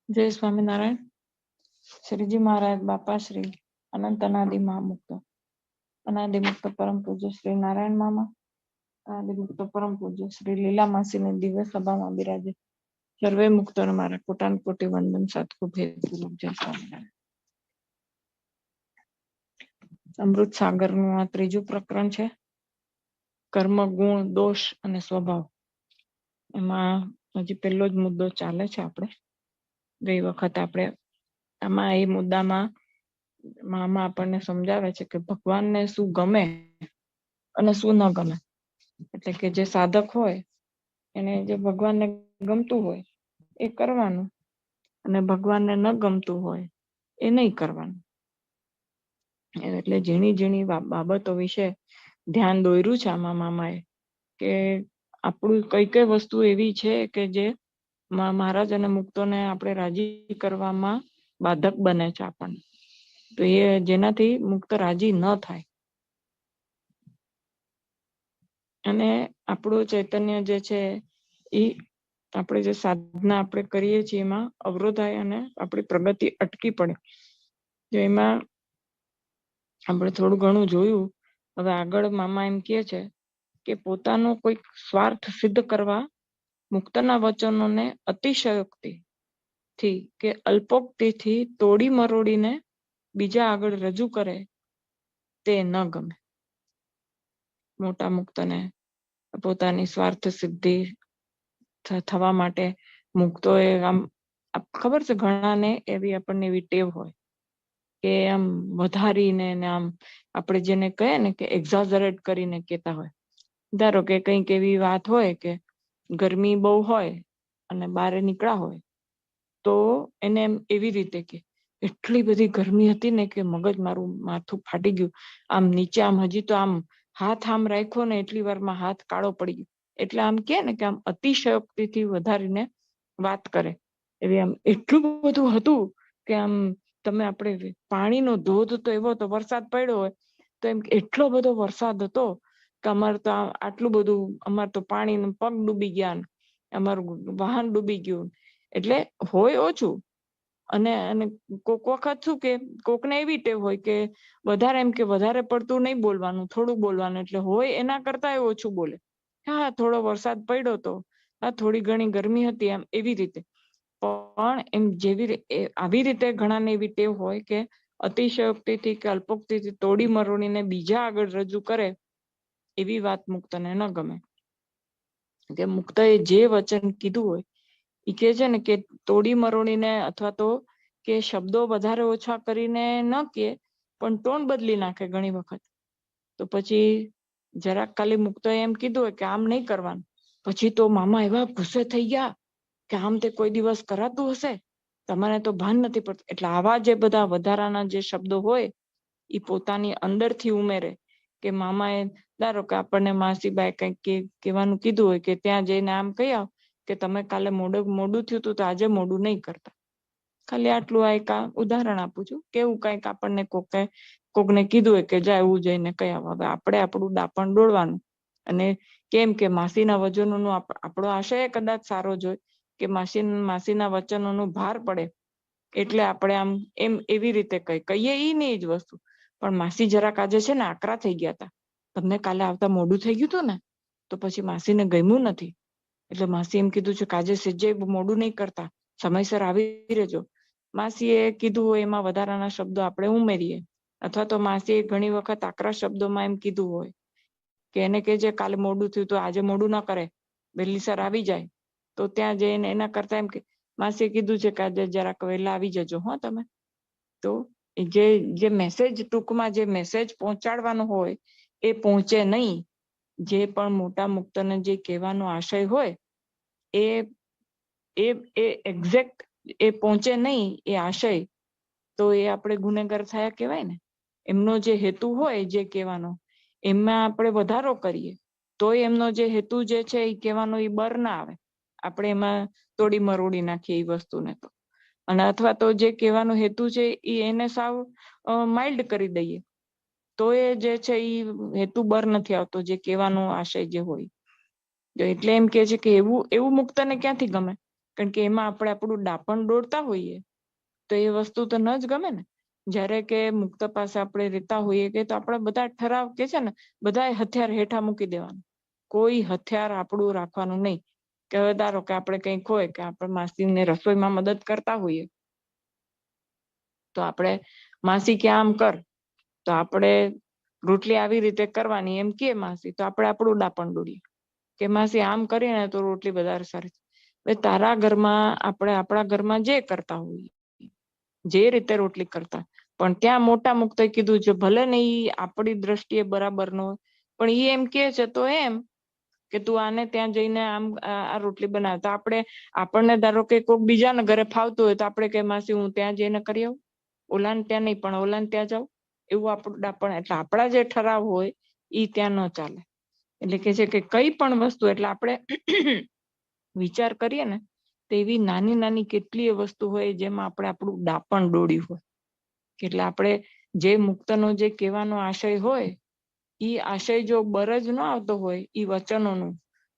જય સ્વામિનારાયણ. શ્રીજી મહારાજ બાપા શ્રી અનંત અનાદિ મહામુક્ત અનાદિમુક્ત પરમ પૂજ્ય શ્રી નારાયણ મામા, અનાદિમુક્ત પરમ પૂજ્ય શ્રી લીલા માસીની દિવ્ય સભામાં બિરાજે સર્વે મુક્તોને મારા કોટાન કોટી વંદન સતખુબ હેતુ. જય સ્વામિનારાયણ. અમૃત સાગરનું આ ત્રીજું પ્રકરણ છે, કર્મ, ગુણ, દોષ અને સ્વભાવ. એમાં હજી પહેલો જ મુદ્દો ચાલે છે. આપણે ગઈ વખત આપણે આમાં એ મુદ્દામાં મામા આપણને સમજાવે છે કે ભગવાનને શું ગમે અને શું ન ગમે. એટલે કે જે સાધક હોય એને જે ભગવાનને ગમતું હોય એ કરવાનું, અને ભગવાનને ન ગમતું હોય એ નહીં કરવાનું. એટલે ઝીણી ઝીણી બાબતો વિશે ધ્યાન દોર્યું છે આમાં મામાએ, કે આપણું કઈ કઈ વસ્તુ એવી છે કે જે મહારાજ અને મુક્તોને આપણે રાજી કરવામાં બાધક બને છે આપણને, તો એ જેનાથી મુક્ત રાજી ન થાય. અને આપણું ચૈતન્ય જે છે એ આપણે જે સાધના આપણે કરીએ છીએ એમાં અવરોધાય અને આપણી પ્રગતિ અટકી પડે. તો એમાં આપણે થોડું ઘણું જોયું. હવે આગળ મામા એમ કહે છે કે પોતાનો કોઈક સ્વાર્થ સિદ્ધ કરવા મુક્તના વચનોને અતિશયોક્તિથી કે અલ્પોક્તિથી તોડી મરોડીને બીજા આગળ રજૂ કરે તે ન ગમે. મોટા મુક્તને પોતાની સ્વાર્થ સિદ્ધિ થવા માટે મુક્તો એ આમ ખબર છે, ઘણાને એવી આપણને એવી ટેવ હોય કે આમ વધારીને આમ આપણે જેને કહે ને કે એક્ઝાઝરેટ કરીને કહેતા હોય. ધારો કે કંઈક એવી વાત હોય કે ગરમી બહુ હોય અને બહાર નીકળ્યા હોય તો એને એમ એવી રીતે કે એટલી બધી ગરમી હતી ને કે મગજ મારું માથું ફાટી ગયું. આમ નીચે આમ હજી તો આમ હાથ આમ રાખ્યો ને એટલી વારમાં હાથ કાળો પડી ગયો. એટલે આમ કે ને કે આમ અતિશયોક્તિથી વધારીને વાત કરે. એવી આમ એટલું બધું હતું કે આમ તમે આપણે પાણીનો ધોધ તો એવો તો વરસાદ પડ્યો હોય તો એમ એટલો બધો વરસાદ હતો કે અમારે તો આટલું બધું, અમારે તો પાણી પગ ડૂબી ગયા, અમારું વાહન ડૂબી ગયું. એટલે હોય ઓછું, અને કોક વખત શું કે કોકને એવી ટેવ હોય કે વધારે એમ કે વધારે પડતું નહીં બોલવાનું, થોડું બોલવાનું. એટલે હોય એના કરતા ઓછું બોલે. હા, થોડો વરસાદ પડ્યો તો, હા થોડી ઘણી ગરમી હતી, એમ એવી રીતે. પણ એમ જેવી આવી રીતે ઘણાને એવી ટેવ હોય કે અતિશયોક્તિથી કે અલ્પોક્તિથી તોડી મરોડીને બીજા આગળ રજૂ કરે એવી વાત મુક્તને ન ગમે. કે મુક્તએ જે વચન કીધું હોય એ કે છે ને કે તોડી મરોડીને અથવા તો કે શબ્દો વધારે ઓછા કરીને ન કે પણ ટોન બદલી નાખે ઘણી વખત. તો પછી જરાક ખાલી મુક્તએ એમ કીધું હોય કે આમ નહીં કરવાનું, પછી તો મામા એવા ગુસ્સે થઈ ગયા કે આમ તે કોઈ દિવસ કરાતું હશે, તમારે તો ભાન નથી પડતું. એટલે આવા જે બધા વધારાના જે શબ્દો હોય એ પોતાની અંદરથી ઉમેરે. કે મામાએ ધારો કે આપણને માસીબાઈ કંઈક કહેવાનું કીધું હોય કે ત્યાં જઈને આમ કહી આવ કે તમે કાલે મોડું થયું હતું તો આજે મોડું નહીં કરતા. ખાલી આટલું આ એક ઉદાહરણ આપું છું. કેવું કંઈક આપણને કોકને કીધું હોય કે જા એવું જઈને કહી આવ. હવે આપણે આપણું દાપણ ડોળવાનું. અને કેમ કે માસીના વચનોનો આપણો આશય કદાચ સારો જ હોય કે માસીના વચનોનો ભાર પડે એટલે આપણે આમ એમ એવી રીતે કહીએ એ નહીં જ વસ્તુ. પણ માસી જરાક આજે છે ને આકરા થઈ ગયા હતા, તમને કાલે આવતા મોડું થઈ ગયું હતું ને તો પછી માસીને ગમ્યું નથી. એટલે માસી એમ કીધું છે કે આજે સેજે મોડું નહીં કરતા, સમયસર આવી રહેજો. માસીએ કીધું હોય એમાં વધારાના શબ્દો આપણે ઉમેરીએ. અથવા તો માસીએ ઘણી વખત આકરા શબ્દોમાં એમ કીધું હોય કે એને કે જે કાલે મોડું થયું તો આજે મોડું ન કરે, વહેલીસર આવી જાય. તો ત્યાં જઈને એના કરતા એમ કે માસીએ કીધું છે કે આજે જરાક વહેલા આવી જજો હો તમે. તો જે મેસેજ ટૂંકમાં જે મેસેજ પહોંચાડવાનો હોય એ પહોંચે નહીં. જે પણ મોટા મુક્તને જે કહેવાનો આશય હોય એ એક્ઝેક્ટ એ પહોંચે નહીં એ આશય, તો એ આપણે ગુનેગાર થયા કહેવાય ને. એમનો જે હેતુ હોય જે કહેવાનો એમાં આપણે વધારો કરીએ તો એમનો જે હેતુ જે છે એ કહેવાનો એ બર ના આવે. આપણે એમાં તોડી મરોડી નાખીએ એ વસ્તુને તો. અને અથવા તો જે કહેવાનો હેતુ છે એ એને સાવ માઇલ્ડ કરી દઈએ તો એ જે છે એ હેતુ બર નથી આવતો, જે કહેવાનો આશય જે હોય. એટલે એમ કે છે કે એવું મુક્તને ક્યાંથી ગમે કારણ કે એમાં આપણે આપણું ડાપણ દોડતા હોઈએ તો એ વસ્તુ તો ન જ ગમે ને. જ્યારે કે મુક્ત પાસે આપણે રહેતા હોઈએ કે તો આપણે બધા ઠરાવ કે છે ને બધા હથિયાર હેઠા મૂકી દેવાનું, કોઈ હથિયાર આપણું રાખવાનું નહીં. કે હવે ધારો કે આપણે કંઈક હોય કે આપણે માસીને રસોઈમાં મદદ કરતા હોઈએ તો આપણે માસી કે આમ કર તો આપણે રોટલી આવી રીતે કરવાની એમ કે માસી તો આપણે આપણું ડાપણ દોડીએ કે માસી આમ કરીને તો રોટલી વધારે સારી. તારા ઘરમાં આપણે આપણા ઘરમાં જે કરતા હોઈએ જે રીતે રોટલી કરતા, પણ ત્યાં મોટા મુક્તોએ કીધું છે ભલે ને ઈ આપણી દ્રષ્ટિએ બરાબર ન હોય પણ ઈ એમ કે છે તો એમ કે તું આને ત્યાં જઈને આમ આ રોટલી બનાવ. તો આપણને ધારો કે કોઈક બીજાના ઘરે ફાવતું હોય તો આપણે કે માસી હું ત્યાં જઈને કરી આવું, ઓલાને ત્યાં નહીં પણ ઓલાને ત્યાં જાઉં, એવું આપણું ડાપણ. એટલે આપણા જે ઠરાવ હોય ઈ ત્યાં ન ચાલે. એટલે કે છે કે કઈ પણ વસ્તુ એટલે આપણે વિચાર કરીએ ને તો એવી નાની નાની કેટલીય વસ્તુ હોય જેમાં આપણે આપણું ડાપણ દોડ્યું હોય. એટલે આપણે જે મુક્તનો જે કહેવાનો આશય હોય ઈ આશય જો બરજ ન આવતો હોય ઈ વચનોનું,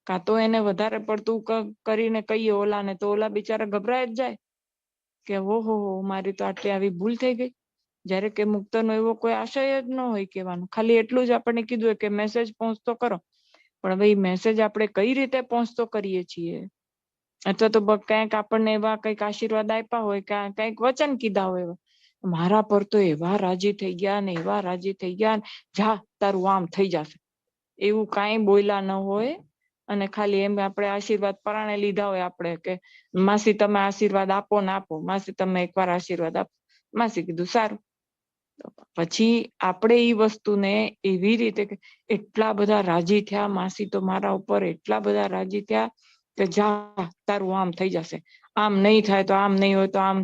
કાં તો એને વધારે પડતું કરીને કહીએ ઓલાને તો ઓલા બિચારા ગભરાય જ જાય કે ઓહો મારી તો આટલી આવી ભૂલ થઈ ગઈ. જ્યારે કે મુક્તનો એવો કોઈ આશય જ ન હોય કહેવાનો, ખાલી એટલું જ આપણને કીધું હોય કે મેસેજ પહોંચતો કરો. પણ હવે મેસેજ આપણે કઈ રીતે પહોંચતો કરીએ છીએ, અથવા તો કંઈક આપણને એવા કંઈક આશીર્વાદ આપ્યા હોય કે કંઈક વચન કીધા હોય મારા પર તો એવા રાજી થઈ ગયા ને એવા રાજી થઈ ગયા, જા તારું આમ થઈ જશે, એવું કાંઈ બોલ્યા ન હોય અને ખાલી એમ આપણે આશીર્વાદ પરાણે લીધા હોય આપણે કે માસી તમે આશીર્વાદ આપો ને આપો, માસી તમે એકવાર આશીર્વાદ આપો. માસી કીધું સારું. પછી આપણે ઈ વસ્તુને એવી રીતે એટલા બધા રાજી થયા માસી તો મારા ઉપર એટલા બધા રાજી થયા કે જા તારું આમ થઈ જશે, આમ નહીં થાય તો આમ નહીં હોય તો આમ,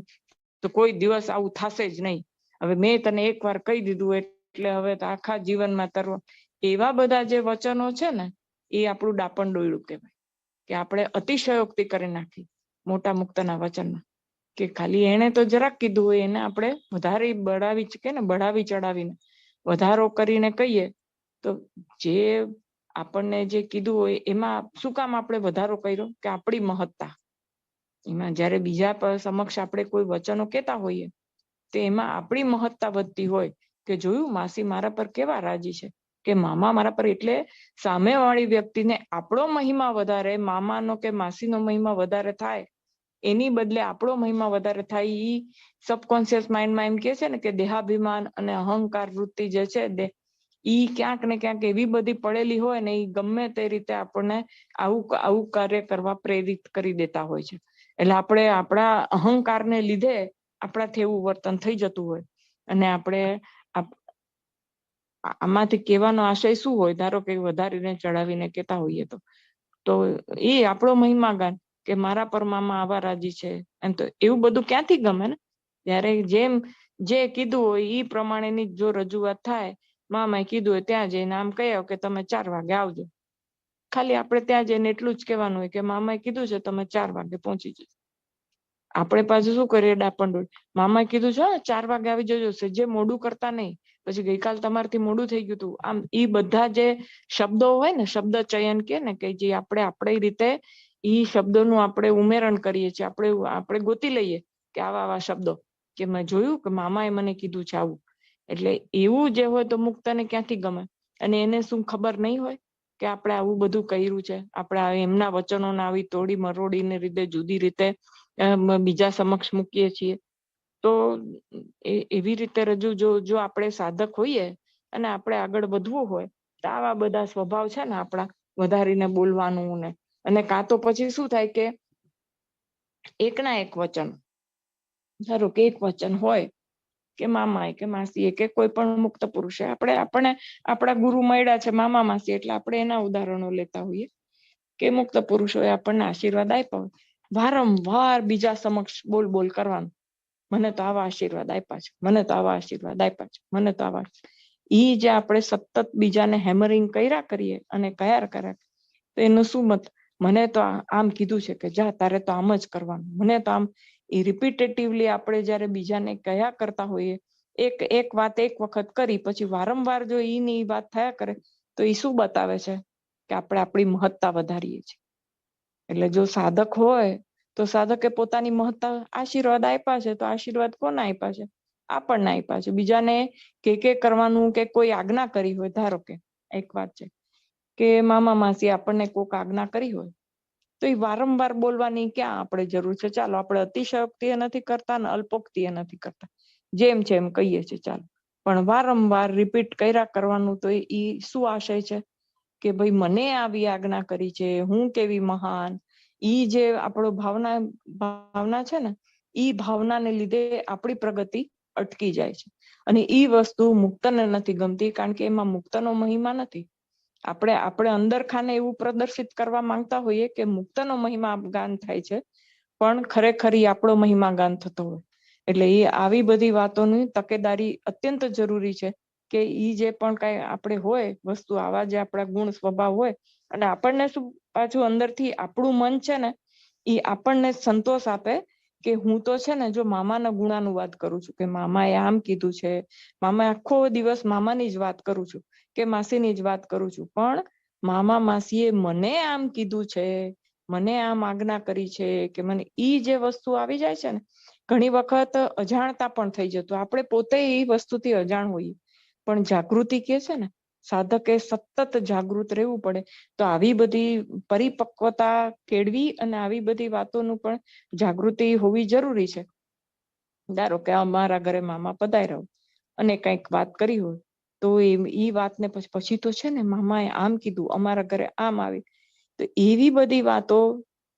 તો કોઈ દિવસ આવું થશે જ નહીં. હવે મેં તને એકવાર કહી દીધું એટલે હવે તો આખા જીવનમાં તારું. એવા બધા જે વચનો છે ને એ આપણું ડાપણ દોયડું કહેવાય કે આપણે અતિશયોક્તિ કરી નાખી મોટા મુક્તના વચનમાં કે ખાલી એને તો જરાક કીધું હોય એને આપણે વધારે બઢાવી ચડાવીને વધારો કરીને કહીએ તો જે આપણને જે કીધું હોય એમાં શું કામ આપણે વધારો કર્યો કે આપણી મહત્તા. એમાં જ્યારે બીજા સમક્ષ આપણે કોઈ વચનો કહેતા હોઈએ તો એમાં આપણી મહત્તા વધતી હોય કે જોયું માસી મારા પર કેવા રાજી છે, કે મામા મારા પર. એટલે સામેવાળી વ્યક્તિને આપણો મહિમા વધારે, મામાનો કે માસીનો મહિમા વધારે થાય એની બદલે આપણો મહિમા વધારે થાય. ઈ સબકોન્શિયસ માઇન્ડમાં એમ કે છે ને કે દેહાભિમાન અને અહંકાર વૃત્તિ જે છે ઈ ક્યાંક ને ક્યાંક એવી બધી પડેલી હોય ને એ ગમે તે રીતે આપણને આવું કાર્ય કરવા પ્રેરિત કરી દેતા હોય છે. એટલે આપણે આપણા અહંકારને લીધે આપણાથી એવું વર્તન થઈ જતું હોય અને આપણે આમાંથી કહેવાનો આશય શું હોય, ધારો કે વધારીને ચડાવીને કહેતા હોઈએ તો એ આપણો મહિમાગાન કે મારા પર મામા આવા રાજી છે એમ. તો એવું બધું ક્યાંથી ગમે ને, ત્યારે જેમ જે કીધું હોય એ પ્રમાણેની જો રજૂઆત થાય, મામાએ કીધું હોય ત્યાં જઈને આમ કહે કે તમે 4 વાગે આવજો. ખાલી આપણે ત્યાં જઈને એટલું જ કહેવાનું હોય કે મામાએ કીધું છે તમે 4 વાગે પહોંચી જજો. આપણે પાછું શું કરીએ ડાપણ દોડ, મામાએ કીધું છે 4 વાગે આવી જજો, જે મોડું કરતા નહીં, પછી ગઈકાલ તમારથી મોડું થઈ ગયું હતું. આમ એ બધા જે શબ્દો હોય ને, શબ્દ ચયન કે ને કે જે આપણે આપણી રીતે ઈ શબ્દોનું આપણે ઉમેરણ કરીએ છીએ, આપણે ગોતી લઈએ કે આવા શબ્દો કે મેં જોયું કે મામાએ મને કીધું છે આવું. એટલે એવું જે હોય તો મુક્તને ક્યાંથી ગમે, અને એને શું ખબર નહીં હોય કે આપણે આવું બધું કર્યું છે, આપણે એમના વચનોને આવી તોડી મરોડીને રીતે જુદી રીતે બીજા સમક્ષ મૂકીએ છીએ. તો એવી રીતે જો આપણે સાધક હોઈએ અને આપણે આગળ વધવું હોય તો આવા બધા સ્વભાવ છે ને આપણા વધારીને બોલવાનું ને, અને કાં તો પછી શું થાય કે એકના એક વચન, ધારો કે એક વચન હોય કે મામાએ કે માસીએ કે કોઈ પણ મુક્ત પુરુષે આપણે આપણા ગુરુ મળ્યા છે મામા માસી, એટલે આપણે એના ઉદાહરણો લેતા હોઈએ કે મુક્ત પુરુષોએ આપણને આશીર્વાદ આપ્યા હોય, વારંવાર બીજા સમક્ષ બોલ કરવાનું, મને તો આવા આશીર્વાદ આપ્યા છે, મને તો આવા આશીર્વાદ આપ્યા છે, મને તો આવા. ઈ જે આપણે સતત બીજાને હેમરિંગ કર્યા કરીએ અને કર્યા તો એનું શું મત, મને તો આમ કીધું છે કે જા તારે તો આમ જ કરવાનું, મને તો આમ. એ રિપીટેટિવલી આપણે જ્યારે બીજાને કયા કરતા હોઈએ, એક વાત એક વખત કરી પછી વારંવાર જો ઈ વાત થયા કરે તો એ શું બતાવે છે કે આપણે આપણી મહત્તા વધારીએ છીએ. એટલે જો સાધક હોય તો સાધકે પોતાની મહત્તા આશીર્વાદ આપ્યા છે, તો આશીર્વાદ કોને આપ્યા છે? આપણને આપ્યા છે. બીજાને કે કરવાનું કે કોઈ આજ્ઞા કરી હોય, ધારો કે એક વાત છે કે મામા માસી આપણને કોઈક આજ્ઞા કરી હોય, તો એ વારંવાર બોલવાની ક્યાં આપણે જરૂર છે? ચાલો આપણે અતિશયોક્તિ નથી કરતા ને અલ્પોક્તિ નથી કરતા, જેમ છે એમ કહીએ છીએ ચાલો, પણ વારંવાર રિપીટ કર્યા કરવાનું, તો એ શું આશય છે કે ભાઈ મને આવી આજ્ઞા કરી છે, હું કેવી મહાન. ઈ જે આપણો ભાવના છે ને, ઈ ભાવનાને લીધે આપણી પ્રગતિ અટકી જાય છે. અને ઈ વસ્તુ મુક્તને નથી ગમતી, કારણ કે એમાં મુક્તનો મહિમા નથી. આપણે અંદર ખાને એવું પ્રદર્શિત કરવા માંગતા હોઈએ કે મુક્તનો મહિમા ગાન થાય છે, પણ ખરેખર આપણો મહિમા ગાન થતો હોય. એટલે એ આવી બધી વાતોની તકેદારી અત્યંત જરૂરી છે કે ઈ જે પણ કઈ આપણે હોય વસ્તુ, આવા જે આપણા ગુણ સ્વભાવ હોય, અને આપણને શું પાછું અંદરથી આપણું મન છે ને, એ આપણને સંતોષ આપે કે હું તો છે ને જો મામાના ગુણાનુવાદ કરું છું, કે મામાએ આમ કીધું છે, મામા આખો દિવસ મામાની જ વાત કરું છું કે માસીની જ વાત કરું છું, પણ મામા માસીએ મને આમ કીધું છે, મને આમ આજ્ઞા કરી છે, કે મને ઈ જે વસ્તુ આવી જાય છે ને, ઘણી વખત અજાણતા પણ થઈ જતું, આપણે પોતે એ વસ્તુથી અજાણ હોઈએ, પણ જાગૃતિ કે છે ને, સાધકે સતત જાગૃત રહેવું પડે. તો આવી બધી પરિપક્વતા કેળવી અને આવી બધી વાતોનું પણ જાગૃતિ હોવી જરૂરી છે. ધારો કે અમારા ઘરે મામા પધાર્યા અને કંઈક વાત કરી હોય, તો એ વાતને પછી તો છે ને મામાએ આમ કીધું, અમારા ઘરે આમ આવી, તો એવી બધી વાતો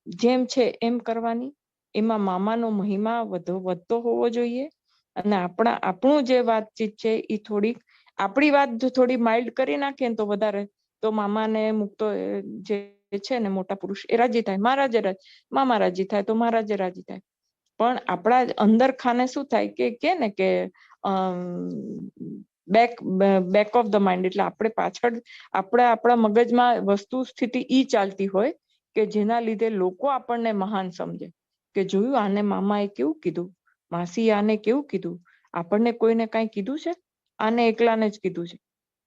જેમ છે એમ કરવાની. એમાં મામાનો મહિમા વધતો હોવો જોઈએ, અને આપણું જે વાતચીત છે એ થોડીક આપણી વાત થોડી માઇલ્ડ કરી નાખીએ ને તો વધારે, તો મામાને મુકતો જે છે ને મોટા પુરુષ એ રાજી થાય, મામા રાજી થાય તો મહારાજે રાજી થાય. પણ આપણા અંદર ખાને શું થાય કે ને કે બેક ઓફ ધ માઇન્ડ, એટલે આપણે પાછળ આપણા મગજમાં વસ્તુ સ્થિતિ ઈ ચાલતી હોય કે જેના લીધે લોકો આપણને મહાન સમજે, કે જોયું આને મામાએ કેવું કીધું, માસી આને કેવું કીધું, આપણને કોઈને કાંઈ કીધું છે, આને એકલાને જ કીધું છે.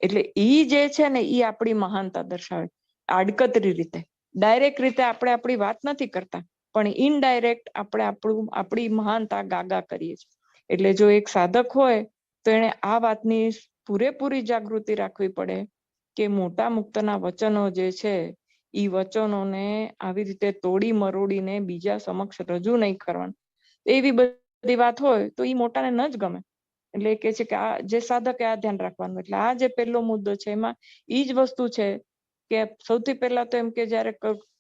એટલે ઈ જે છે ને ઈ આપણી મહાનતા દર્શાવે. આડકતરી રીતે, ડાયરેક્ટ રીતે આપણે આપણી વાત નથી કરતા, પણ ઇનડાયરેક્ટ આપણે આપણી મહાનતા ગાગા કરીએ છીએ. એટલે જો એક સાધક હોય તો એને આ વાતની પૂરેપૂરી જાગૃતિ રાખવી પડે કે મોટા મુક્તના વચનો જે છે એ વચનોને આવી રીતે તોડી મરોડીને બીજા સમક્ષ રજૂ નહીં કરવાનું. એવી બધી વાત હોય તો એ મોટાને ન જ ગમે. એટલે કે છે કે આ જે સાધકે આ ધ્યાન રાખવાનું. એટલે આ જે પહેલો મુદ્દો છે એમાં એ જ વસ્તુ છે કે સૌથી પહેલા તો એમ કે જયારે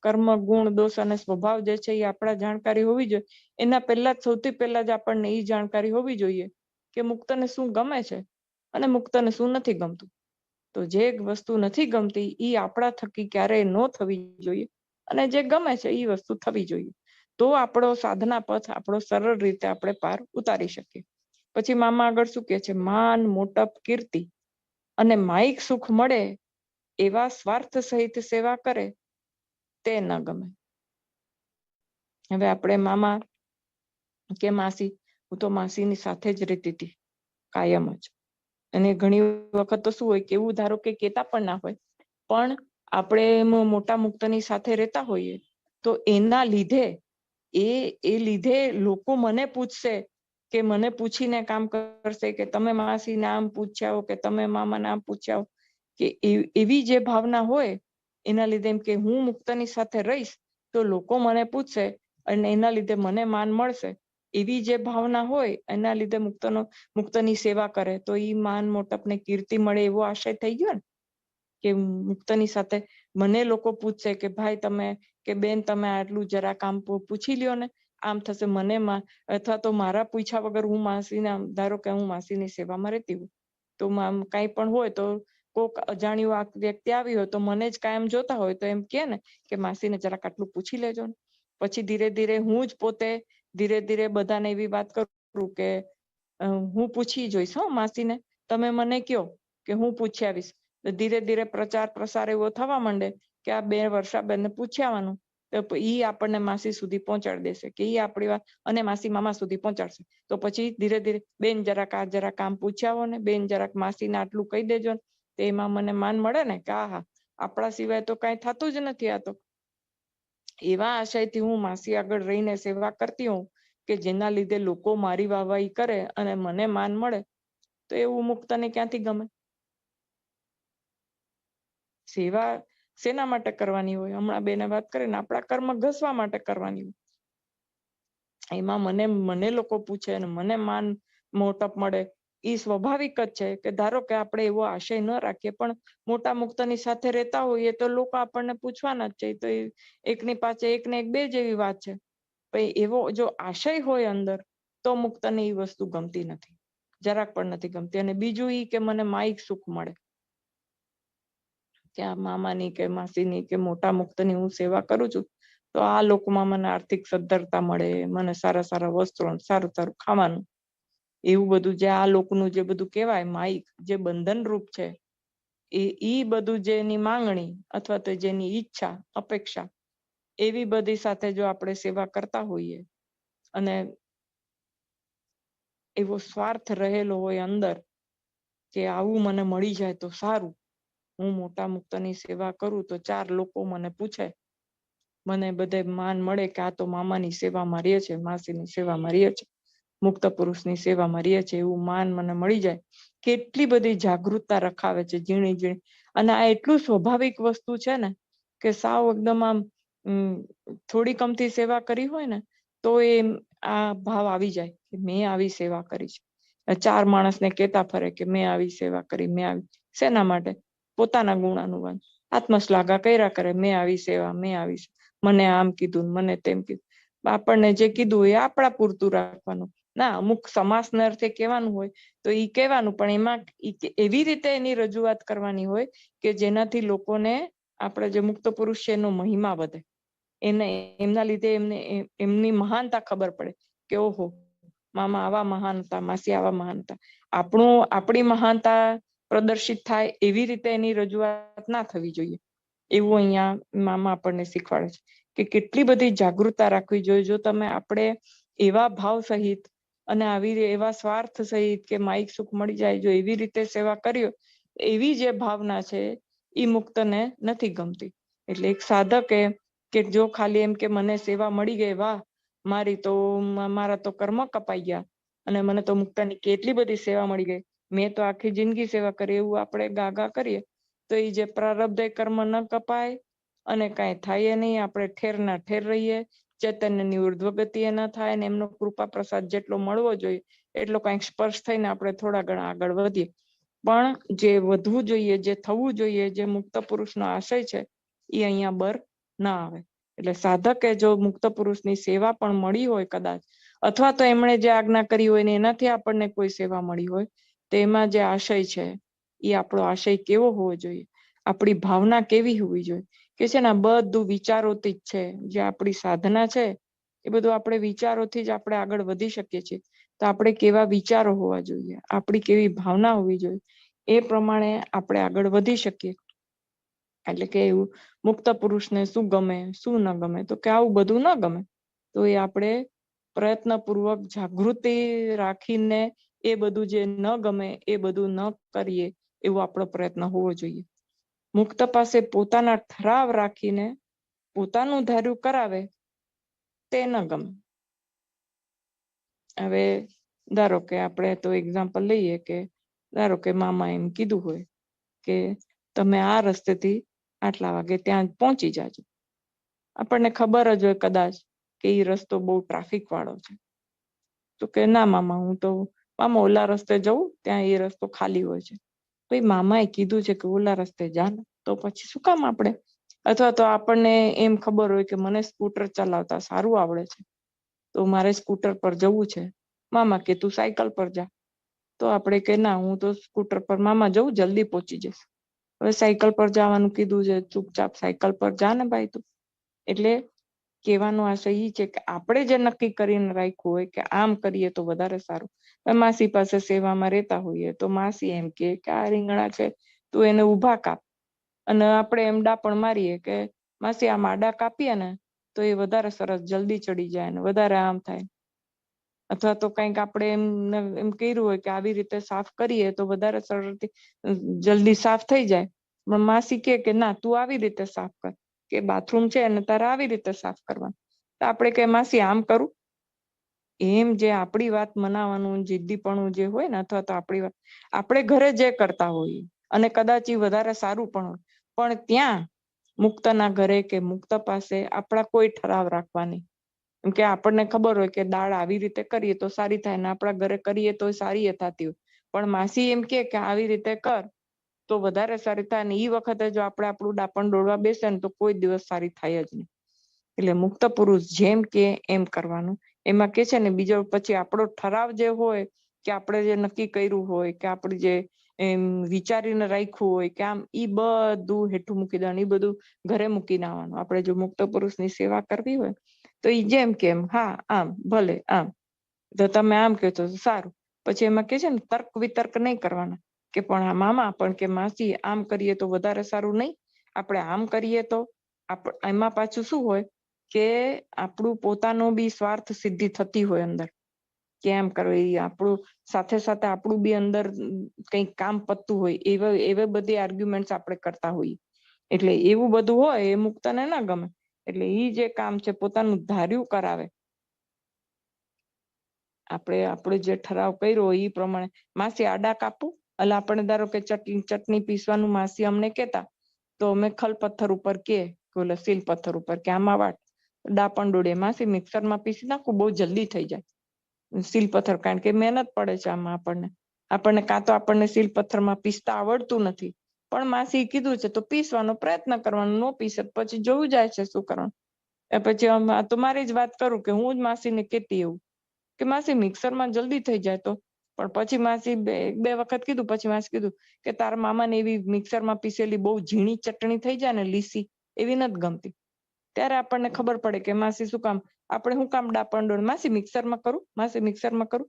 કર્મ, ગુણ, દોષ અને સ્વભાવ જે છે એ આપણા જાણકારી હોવી જોઈએ. એના પહેલા જ સૌથી પહેલા જ આપણને એ જાણકારી હોવી જોઈએ કે મુક્તને શું ગમે છે અને મુક્તને શું નથી ગમતું. તો જે વસ્તુ નથી ગમતી એ આપણા થકી ક્યારેય ન થવી જોઈએ, અને જે ગમે છે એ વસ્તુ થવી જોઈએ. તો આપણો સાધના પથ આપણો સરળ રીતે આપણે પાર ઉતારી શકીએ. પછી મામા આગળ શું કે છે? માન, મોટપ, કીર્તિ અને માઇક સુખ મળે એવા સ્વાર્થ સહિત સેવા કરે તે ન ગમે. હવે આપણે મામા કે માસી, હું તો માસીની સાથે જ રહેતી હતી કાયમ જ. અને ઘણી વખત તો શું હોય કે એવું ધારો કે કેતા પણ ના હોય, પણ આપણે મોટા મુક્તની સાથે રહેતા હોઈએ તો એના લીધે લીધે લોકો મને પૂછશે કે મને પૂછીને કામ કરશે કે તમે માસી નામ પૂછ્યા કે તમે મામા નામ પૂછ્યા, કે એવી જે ભાવના હોય એના લીધે એમ કે હું મુક્તની સાથે રહીશ તો લોકો મને પૂછશે અને એના લીધે મને માન મળશે. એવી જે ભાવના હોય એના લીધે મુક્તની સેવા કરે તો એ માન, મોટપ ને કીર્તિ મળે એવો આશય થઈ ગયો ને. કે મુક્તની સાથે મને લોકો પૂછશે કે ભાઈ તમે કે બેન તમે આટલું જરા કામ પૂછી લ્યો ને, આમ થશે મને અથવા તો મારા પૂછ્યા વગર હું માસીના, ધારો કે હું માસીની સેવામાં રહેતી હોય તો કાંઈ પણ હોય તો કોઈક અજાણ્યું વ્યક્તિ આવી હોય તો મને જ કાયમ જોતા હોય તો એમ કે ને કે માસીને જરાક આટલું પૂછી લેજો ને. પછી ધીરે ધીરે હું જ પોતે ધીરે ધીરે બધાને એવી વાત કરું કે હું પૂછી જોઈશ હો માસીને, તમે મને કયો કે હું પૂછી આવીશ. ધીરે ધીરે પ્રચાર પ્રસાર એવો થવા માંડે કે આ વર્ષાબેનને પૂછ્યાવાનું, તો ઈ આપણને માસી સુધી પહોંચાડી દેશે કે ઈ આપણી વાત, અને માસી મામા સુધી પહોંચાડશે. તો પછી ધીરે ધીરે બેન જરાક કામ પૂછ્યાવો ને, બેન જરાક માસીને આટલું કહી દેજો ને, તો એમાં મને માન મળે ને કે હા આપણા સિવાય તો કાંઈ થતું જ નથી. આ તો એવા આશયથી હું માસી આગળ રહીને સેવા કરતી હોઉં કે જેના લીધે લોકો મારી વાહવાહી કરે અને મને માન મળે, તો એવું મુક્તને ક્યાંથી ગમે? સેવા શેના માટે કરવાની હોય? હમણાં બેને વાત કરીને આપણા કર્મ ઘસવા માટે કરવાની હોય. એમાં મને લોકો પૂછે અને મને માન મોટપ મળે, એ સ્વાભાવિક જ છે કે ધારો કે આપણે એવો આશય ન રાખીએ પણ મોટા મુક્તની સાથે રહેતા હોઈએ તો લોકો આપણને પૂછવાના જ છે. તો એકની પાછે એકને એક બે જેવી વાત છે. પણ એવો જો આશય હોય અંદર તો મુક્તને એ વસ્તુ ગમતી નથી, જરાક પણ નથી ગમતી. અને બીજું એ કે મને માઇક સુખ મળે, કે આ મામાની કે માસીની કે મોટા મુક્તની હું સેવા કરું છું તો આ લોકોમાં મને આર્થિક સદ્ધરતા મળે, મને સારા સારા વસ્ત્રો, સારું સારું ખાવાનું, એવું બધું જે આ લોકોનું જે બધું કહેવાય માઇક, જે બંધન રૂપ છે, એ બધું જેની માંગણી અથવા તો જેની ઈચ્છા અપેક્ષા એવી બધી સાથે જો આપણે સેવા કરતા હોઈએ અને એવો સ્વાર્થ રહેલો હોય અંદર કે આવું મને મળી જાય તો સારું, હું મોટા મુક્તની સેવા કરું તો 4 લોકો મને પૂછે, મને બધે માન મળે કે આ તો મામાની સેવામાં રહે છે, માસીની સેવામાં રહે છે, મુક્ત પુરુષની સેવામાં રહે છે, એવું માન મને મળી જાય. કેટલી બધી જાગૃતતા રખાવે છે ઝીણી ઝીણી. અને આ એટલું સ્વાભાવિક વસ્તુ છે ને કે સાવ એકદમ આમ થોડી કમથી સેવા કરી હોય ને તો એ આ ભાવ આવી જાય કે મેં આવી સેવા કરી છે. 4 માણસને કહેતા ફરે કે મેં આવી સેવા કરી, મેં આવી. શેના માટે? પોતાના ગુણાનુવાદ, આત્મશ્લાઘા કર્યા કરે, મેં આવી સેવા, મેં આવી, મને આમ કીધું, મને તેમ કીધું. આપણને જે કીધું એ આપણા પૂરતું રાખવાનું. ના, અમુક સમાસના અર્થે કહેવાનું હોય તો એ કહેવાનું, પણ એમાં એવી રીતે એની રજૂઆત કરવાની હોય કે જેનાથી લોકોને આપણે જે મુક્ત પુરુષ છે એનો મહિમા વધે, એને એમના લીધે એમની મહાનતા ખબર પડે કે ઓહો મામા આવા મહાન હતા, માસી આવા મહાન હતા. આપણી મહાનતા પ્રદર્શિત થાય એવી રીતે એની રજૂઆત ના થવી જોઈએ, એવું અહીંયા મામા આપણને શીખવાડે છે કે કેટલી બધી જાગૃતતા રાખવી જોઈએ. જો તમે આપણે એવા ભાવ સહિત અને એવા સ્વાર્થ સહિત કે માઇક સુખ મળી જાય જો એવી રીતે સેવા કર્યો, એવી જે ભાવના છે એ મુક્તને નથી ગમતી. એટલે એક સાધકે કે જો ખાલી એમ કે મને સેવા મળી ગઈ, વાહ મારા તો કર્મ કપાઈ ગયા અને મને તો મુક્તની કેટલી બધી સેવા મળી ગઈ, મેં તો આખી જિંદગી સેવા કરી, એવું આપણે ગાગા કરીએ તો એ જે પ્રારબ્ધ કર્મ ન કપાય અને કાંઈ થાય નહીં, આપણે ઠેરના ઠેર રહીએ, ચૈતન્યની ઉર્ધ્વગતિ એ ન થાય ને એમનો કૃપા પ્રસાદ જેટલો મળવો જોઈએ એટલો કાંઈક સ્પર્શ થઈને આપણે થોડા ઘણા આગળ વધીએ. પણ જે વધવું જોઈએ, જે થવું જોઈએ, જે મુક્ત પુરુષનો આશય છે એ અહીંયા બર ના આવે. એટલે સાધકે જો મુક્ત પુરુષની સેવા પણ મળી હોય કદાચ, અથવા તો એમણે જે આજ્ઞા કરી હોય ને એનાથી આપણને કોઈ સેવા મળી હોય, તેમાં જે આશય છે એ આપણો આશય કેવો હોવો જોઈએ, આપણી ભાવના કેવી હોવી જોઈએ કે છે ને બધું વિચારોથી જ છે. જે આપણી સાધના છે એ બધું આપણે વિચારોથી જ આપણે આગળ વધી શકીએ છીએ. તો આપણે કેવા વિચારો હોવા જોઈએ, આપણી કેવી ભાવના હોવી જોઈએ, એ પ્રમાણે આપણે આગળ વધી શકીએ. એટલે કે એવું મુક્ત પુરુષને શું ગમે શું ન ગમે, તો કે આવું બધું ન ગમે તો એ આપણે પ્રયત્નપૂર્વક જાગૃતિ રાખીને એ બધું જે ન ગમે એ બધું ન કરીએ એવો આપણો પ્રયત્ન હોવો જોઈએ. મુક્ત પાસે પોતાના ઠરાવ રાખીને પોતાનું ધાર્યું કરાવે તે ન ગમે. હવે ધારો કે આપણે તો એક્ઝામ્પલ લઈએ કે ધારો કે મામા એમ કીધું હોય કે તમે આ રસ્તેથી આટલા વાગે ત્યાં પહોંચી જાજો. આપણને ખબર જ હોય કદાચ કે એ રસ્તો બહુ ટ્રાફિક વાળો છે, તો કે ના મામા હું તો મામા ઓલા રસ્તે જવું, ત્યાં એ રસ્તો ખાલી હોય છે. ભાઈ મામાએ કીધું છે કે ઓલા રસ્તે જા, તો પછી શું કામ આપણે? અથવા તો આપણને એમ ખબર હોય કે મને સ્કૂટર ચલાવતા સારું આવડે છે તો મારે સ્કૂટર પર જવું છે, મામા કે તું સાયકલ પર જા, તો આપણે કે ના હું તો સ્કૂટર પર મામા જવું, જલ્દી પહોંચી જઈશ. હવે સાયકલ પર જવાનું કીધું છે, ચૂપચાપ સાયકલ પર જા ને ભાઈ તું. એટલે કહેવાનો આશય એ છે કે આપણે જે નક્કી કરીને રાખ્યું હોય કે આમ કરીએ તો વધારે સારું. માસી પાસે સેવામાં રહેતા હોઈએ તો માસી એમ કે આ રીંગણા છે તું એને ઊભા કાપ, અને આપણે એમ ડાપણ મારીએ કે માસી આમ આડા કાપીએ ને તો એ વધારે સરસ જલ્દી ચડી જાય ને વધારે આમ થાય. અથવા તો કંઈક આપણે એમ કર્યું હોય કે આવી રીતે સાફ કરીએ તો વધારે સરળથી જલ્દી સાફ થઈ જાય, પણ માસી કે ના તું આવી રીતે સાફ કર, કે બાથરૂમ છે અને તારે આવી રીતે સાફ કરવાનું, તો આપણે કે માસી આમ કરું, એમ જે આપણી વાત મનાવવાનું જિદ્દીપણું જે હોય ને, અથવા તો આપણી વાત આપણે ઘરે જે કરતા હોઈએ અને કદાચ એ વધારે સારું પણ હોય, પણ ત્યાં મુક્તના ઘરે કે મુક્ત પાસે આપણા કોઈ ઠરાવ રાખવાની, કેમ કે આપણને ખબર હોય કે દાળ આવી રીતે કરીએ તો સારી થાય ને આપણા ઘરે કરીએ તો સારી થતી હોય, પણ માસી એમ કે આવી રીતે કર તો વધારે સારી થાય, ને એ વખતે જો આપણે આપણું ડાપણ દોડવા બેસે ને તો કોઈ દિવસ સારી થાય જ નહીં. એટલે મુક્ત પુરુષ જેમ કે એમ કરવાનું. એમાં કે છે ને બીજો પછી આપણો ઠરાવ જે હોય કે આપણે જે નક્કી કર્યું હોય કે આપણે જે વિચારીને રાખ્યું હોય કે આમ ઈ બધું હેઠું મૂકી દેવાનું, એ બધું ઘરે મૂકીને આવવાનું. આપણે જો મુક્ત પુરુષની સેવા કરવી હોય તો ઈ જેમ કેમ, હા આમ ભલે આમ, તો તમે આમ કહો તો સારું. પછી એમાં કે છે ને તર્ક વિતર્ક નહીં કરવાના કે પણ મામા પણ કે માસી આમ કરીએ તો વધારે સારું નહીં, આપણે આમ કરીએ તો. એમાં પાછું શું હોય કે આપણું પોતાનો બી સ્વાર્થ સિદ્ધિ થતી હોય અંદર, કેમ કરવું એ આપણું સાથે સાથે આપણું બી અંદર કંઈક કામ પતતું હોય, એવા બધી આર્ગ્યુમેન્ટ આપણે કરતા હોઈએ. એટલે એવું બધું હોય એ મુક્તને ના ગમે. એટલે ઈ જે કામ છે પોતાનું ધાર્યું કરાવે, આપણે જે ઠરાવ કર્યો હોય એ પ્રમાણે. માસી આડા કાપું, એટલે આપણે ધારો કે ચટણી પીસવાનું માસી અમને કહેતા, તો અમે ખલ પથ્થર ઉપર કે સીલ પથ્થર ઉપર કે આમાં વાટ ડાપણ ડોળે, માસી મિક્સરમાં પીસી નાખું બહુ જલ્દી થઈ જાય. સીલ પથ્થર, કારણ કે મહેનત પડે છે આમાં આપણને કાં તો આપણને સીલ પથ્થરમાં પીસતા આવડતું નથી, પણ માસી કીધું છે તો પીસવાનો પ્રયત્ન કરવાનો, નો પીસે પછી જોયું જાય છે શું કરવાનું. પછી તો મારી જ વાત કરું કે હું જ માસીને કહેતી એવું કે માસી મિક્સરમાં જલ્દી થઈ જાય તો, પણ પછી માસી બે વખત કીધું, પછી માસી કીધું કે તારા મામાને એવી મિક્સરમાં પીસેલી બહુ ઝીણી ચટણી થઈ જાય ને લીસી, એવી નથી ગમતી. ત્યારે આપણને ખબર પડે કે માસી શું કામ, આપણે શું કામ ડાપણ ડોળ, માસી મિક્સરમાં કરું, માસી મિક્સરમાં કરું,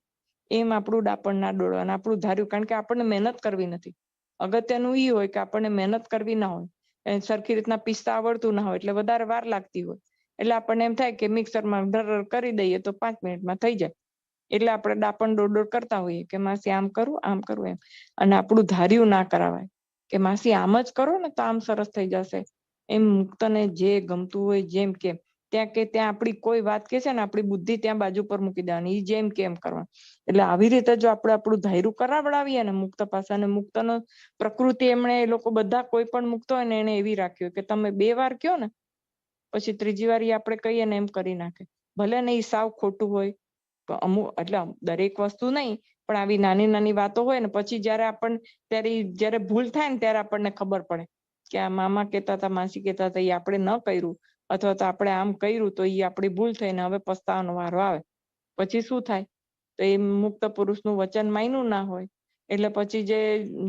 એમ આપણું ડાપણ ના ડોળવાનું, આપણું ધાર્યું. કારણ કે આપણને મહેનત કરવી નથી. અગત્યનું એ હોય કે આપણને મહેનત કરવી ના હોય, સરખી રીતના પીસતા આવડતું ના હોય, એટલે વધારે વાર લાગતી હોય, એટલે આપણને એમ થાય કે મિક્સરમાં ધર કરી દઈએ તો 5 મિનિટમાં થઈ જાય. એટલે આપણે ડાપણ ડોળ કરતા હોઈએ કે માસી આમ કરું આમ કરું એમ, અને આપણું ધાર્યું ના કરાવાય કે માસી આમ જ કરો ને તો આમ સરસ થઈ જશે. એમ મુક્તને જે ગમતું હોય જેમ કેમ ત્યાં આપણી કોઈ વાત કે છે ને આપણી બુદ્ધિ ત્યાં બાજુ પર મૂકી દેવાની, એ જેમ કેમ કરવાનું. એટલે આવી રીતે જો આપણે આપણું ધાર્યું કરાવડાવીએ ને મુક્ત પાસે, અને મુક્તનો પ્રકૃતિ એમણે એ લોકો બધા કોઈ પણ મુક્ત હોય ને એને એવી રાખ્યું કે તમે 2 વાર કયો ને પછી 3જી વાર આપણે કહીએ ને એમ કરી નાખે. ભલે ને એ સાવ ખોટું હોય, એટલે દરેક વસ્તુ નહીં, પણ આવી નાની નાની વાતો હોય ને પછી જ્યારે ભૂલ થાય ને ત્યારે આપણને ખબર પડે કે આ મામા કહેતા હતા, માસી કહેતા હતા, એ આપણે ન કર્યું, અથવા તો આપણે આમ કર્યું તો એ આપણી ભૂલ થઈને હવે પસ્તાવાનો વારો આવે. પછી શું થાય, તો એ મુક્ત પુરુષનું વચન માન્યું ના હોય, એટલે પછી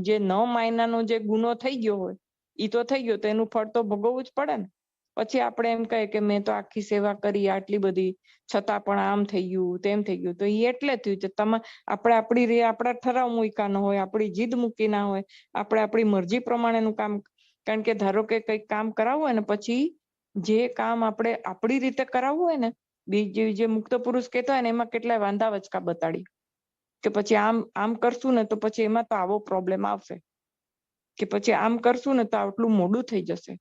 જે ન માયનાનો જે ગુનો થઈ ગયો હોય એ તો થઈ ગયો, તો એનું ફળ તો ભોગવવું જ પડે ને. પછી આપણે એમ કહે કે મેં તો આખી સેવા કરી આટલી બધી, છતાં પણ આમ થઈ ગયું તેમ થઈ ગયું, તો એ એટલે થયું છે આપણે આપણા ઠરાવ મૂક્યા ન હોય, આપણી જીદ મૂકી ના હોય, આપણે આપણી મરજી પ્રમાણેનું કામ. કારણ કે ધારો કે કંઈક કામ કરાવવું હોય ને, પછી જે કામ આપણે આપણી રીતે કરાવવું હોય ને, જે મુક્ત પુરુષ કહેતા હોય ને એમાં કેટલાય વાંધા વચકા બતાડી કે પછી આમ કરશું ને તો પછી એમાં તો આવો પ્રોબ્લેમ આવશે, કે પછી આમ કરશું ને તો આટલું મોડું થઈ જશે,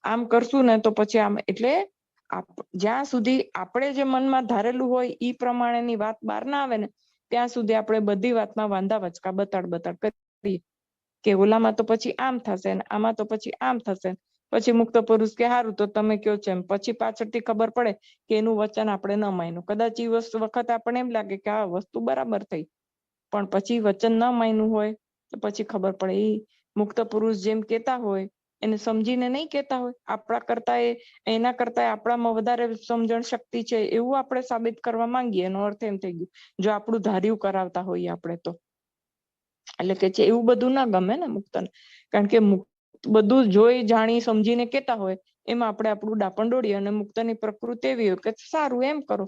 આમ કરશું ને તો પછી આમ. એટલે જ્યાં સુધી આપણે જે મનમાં ધારેલું હોય એ પ્રમાણેની વાત બહાર ના આવે ને ત્યાં સુધી આપણે બધી વાતમાં વાંધા વચકા બતાડ કરીએ કે ઓલામાં તો પછી આમ થશે ને આમાં તો પછી આમ થશે. પછી મુક્ત પુરુષ કે સારું તો તમે કયો છો એમ. પછી પાછળથી ખબર પડે કે એનું વચન આપણે ન માન્યું. કદાચ એ વખત આપણે એમ લાગે કે આ વસ્તુ બરાબર થઈ, પણ પછી વચન ન માન્યું હોય તો પછી ખબર પડે એ મુક્ત પુરુષ જેમ કેતા હોય એને સમજીને નહીં કેતા હોય, એના કરતા આપણામાં વધારે સમજણ શક્તિ છે એવું આપણે સાબિત કરવા માંગીએ, એનો અર્થ એમ થઈ ગયું જો આપણું ધાર્યું કરાવતા હોઈએ આપણે તો. એટલે કે છે એવું બધું ના ગમે ને મુક્તને, કારણ કે બધું જોઈ જાણી સમજીને કેતા હોય એમાં આપણે આપણું ડાપણ દોડીએ, અને મુક્તની પ્રકૃતિ એવી હોય કે સારું એમ કરો,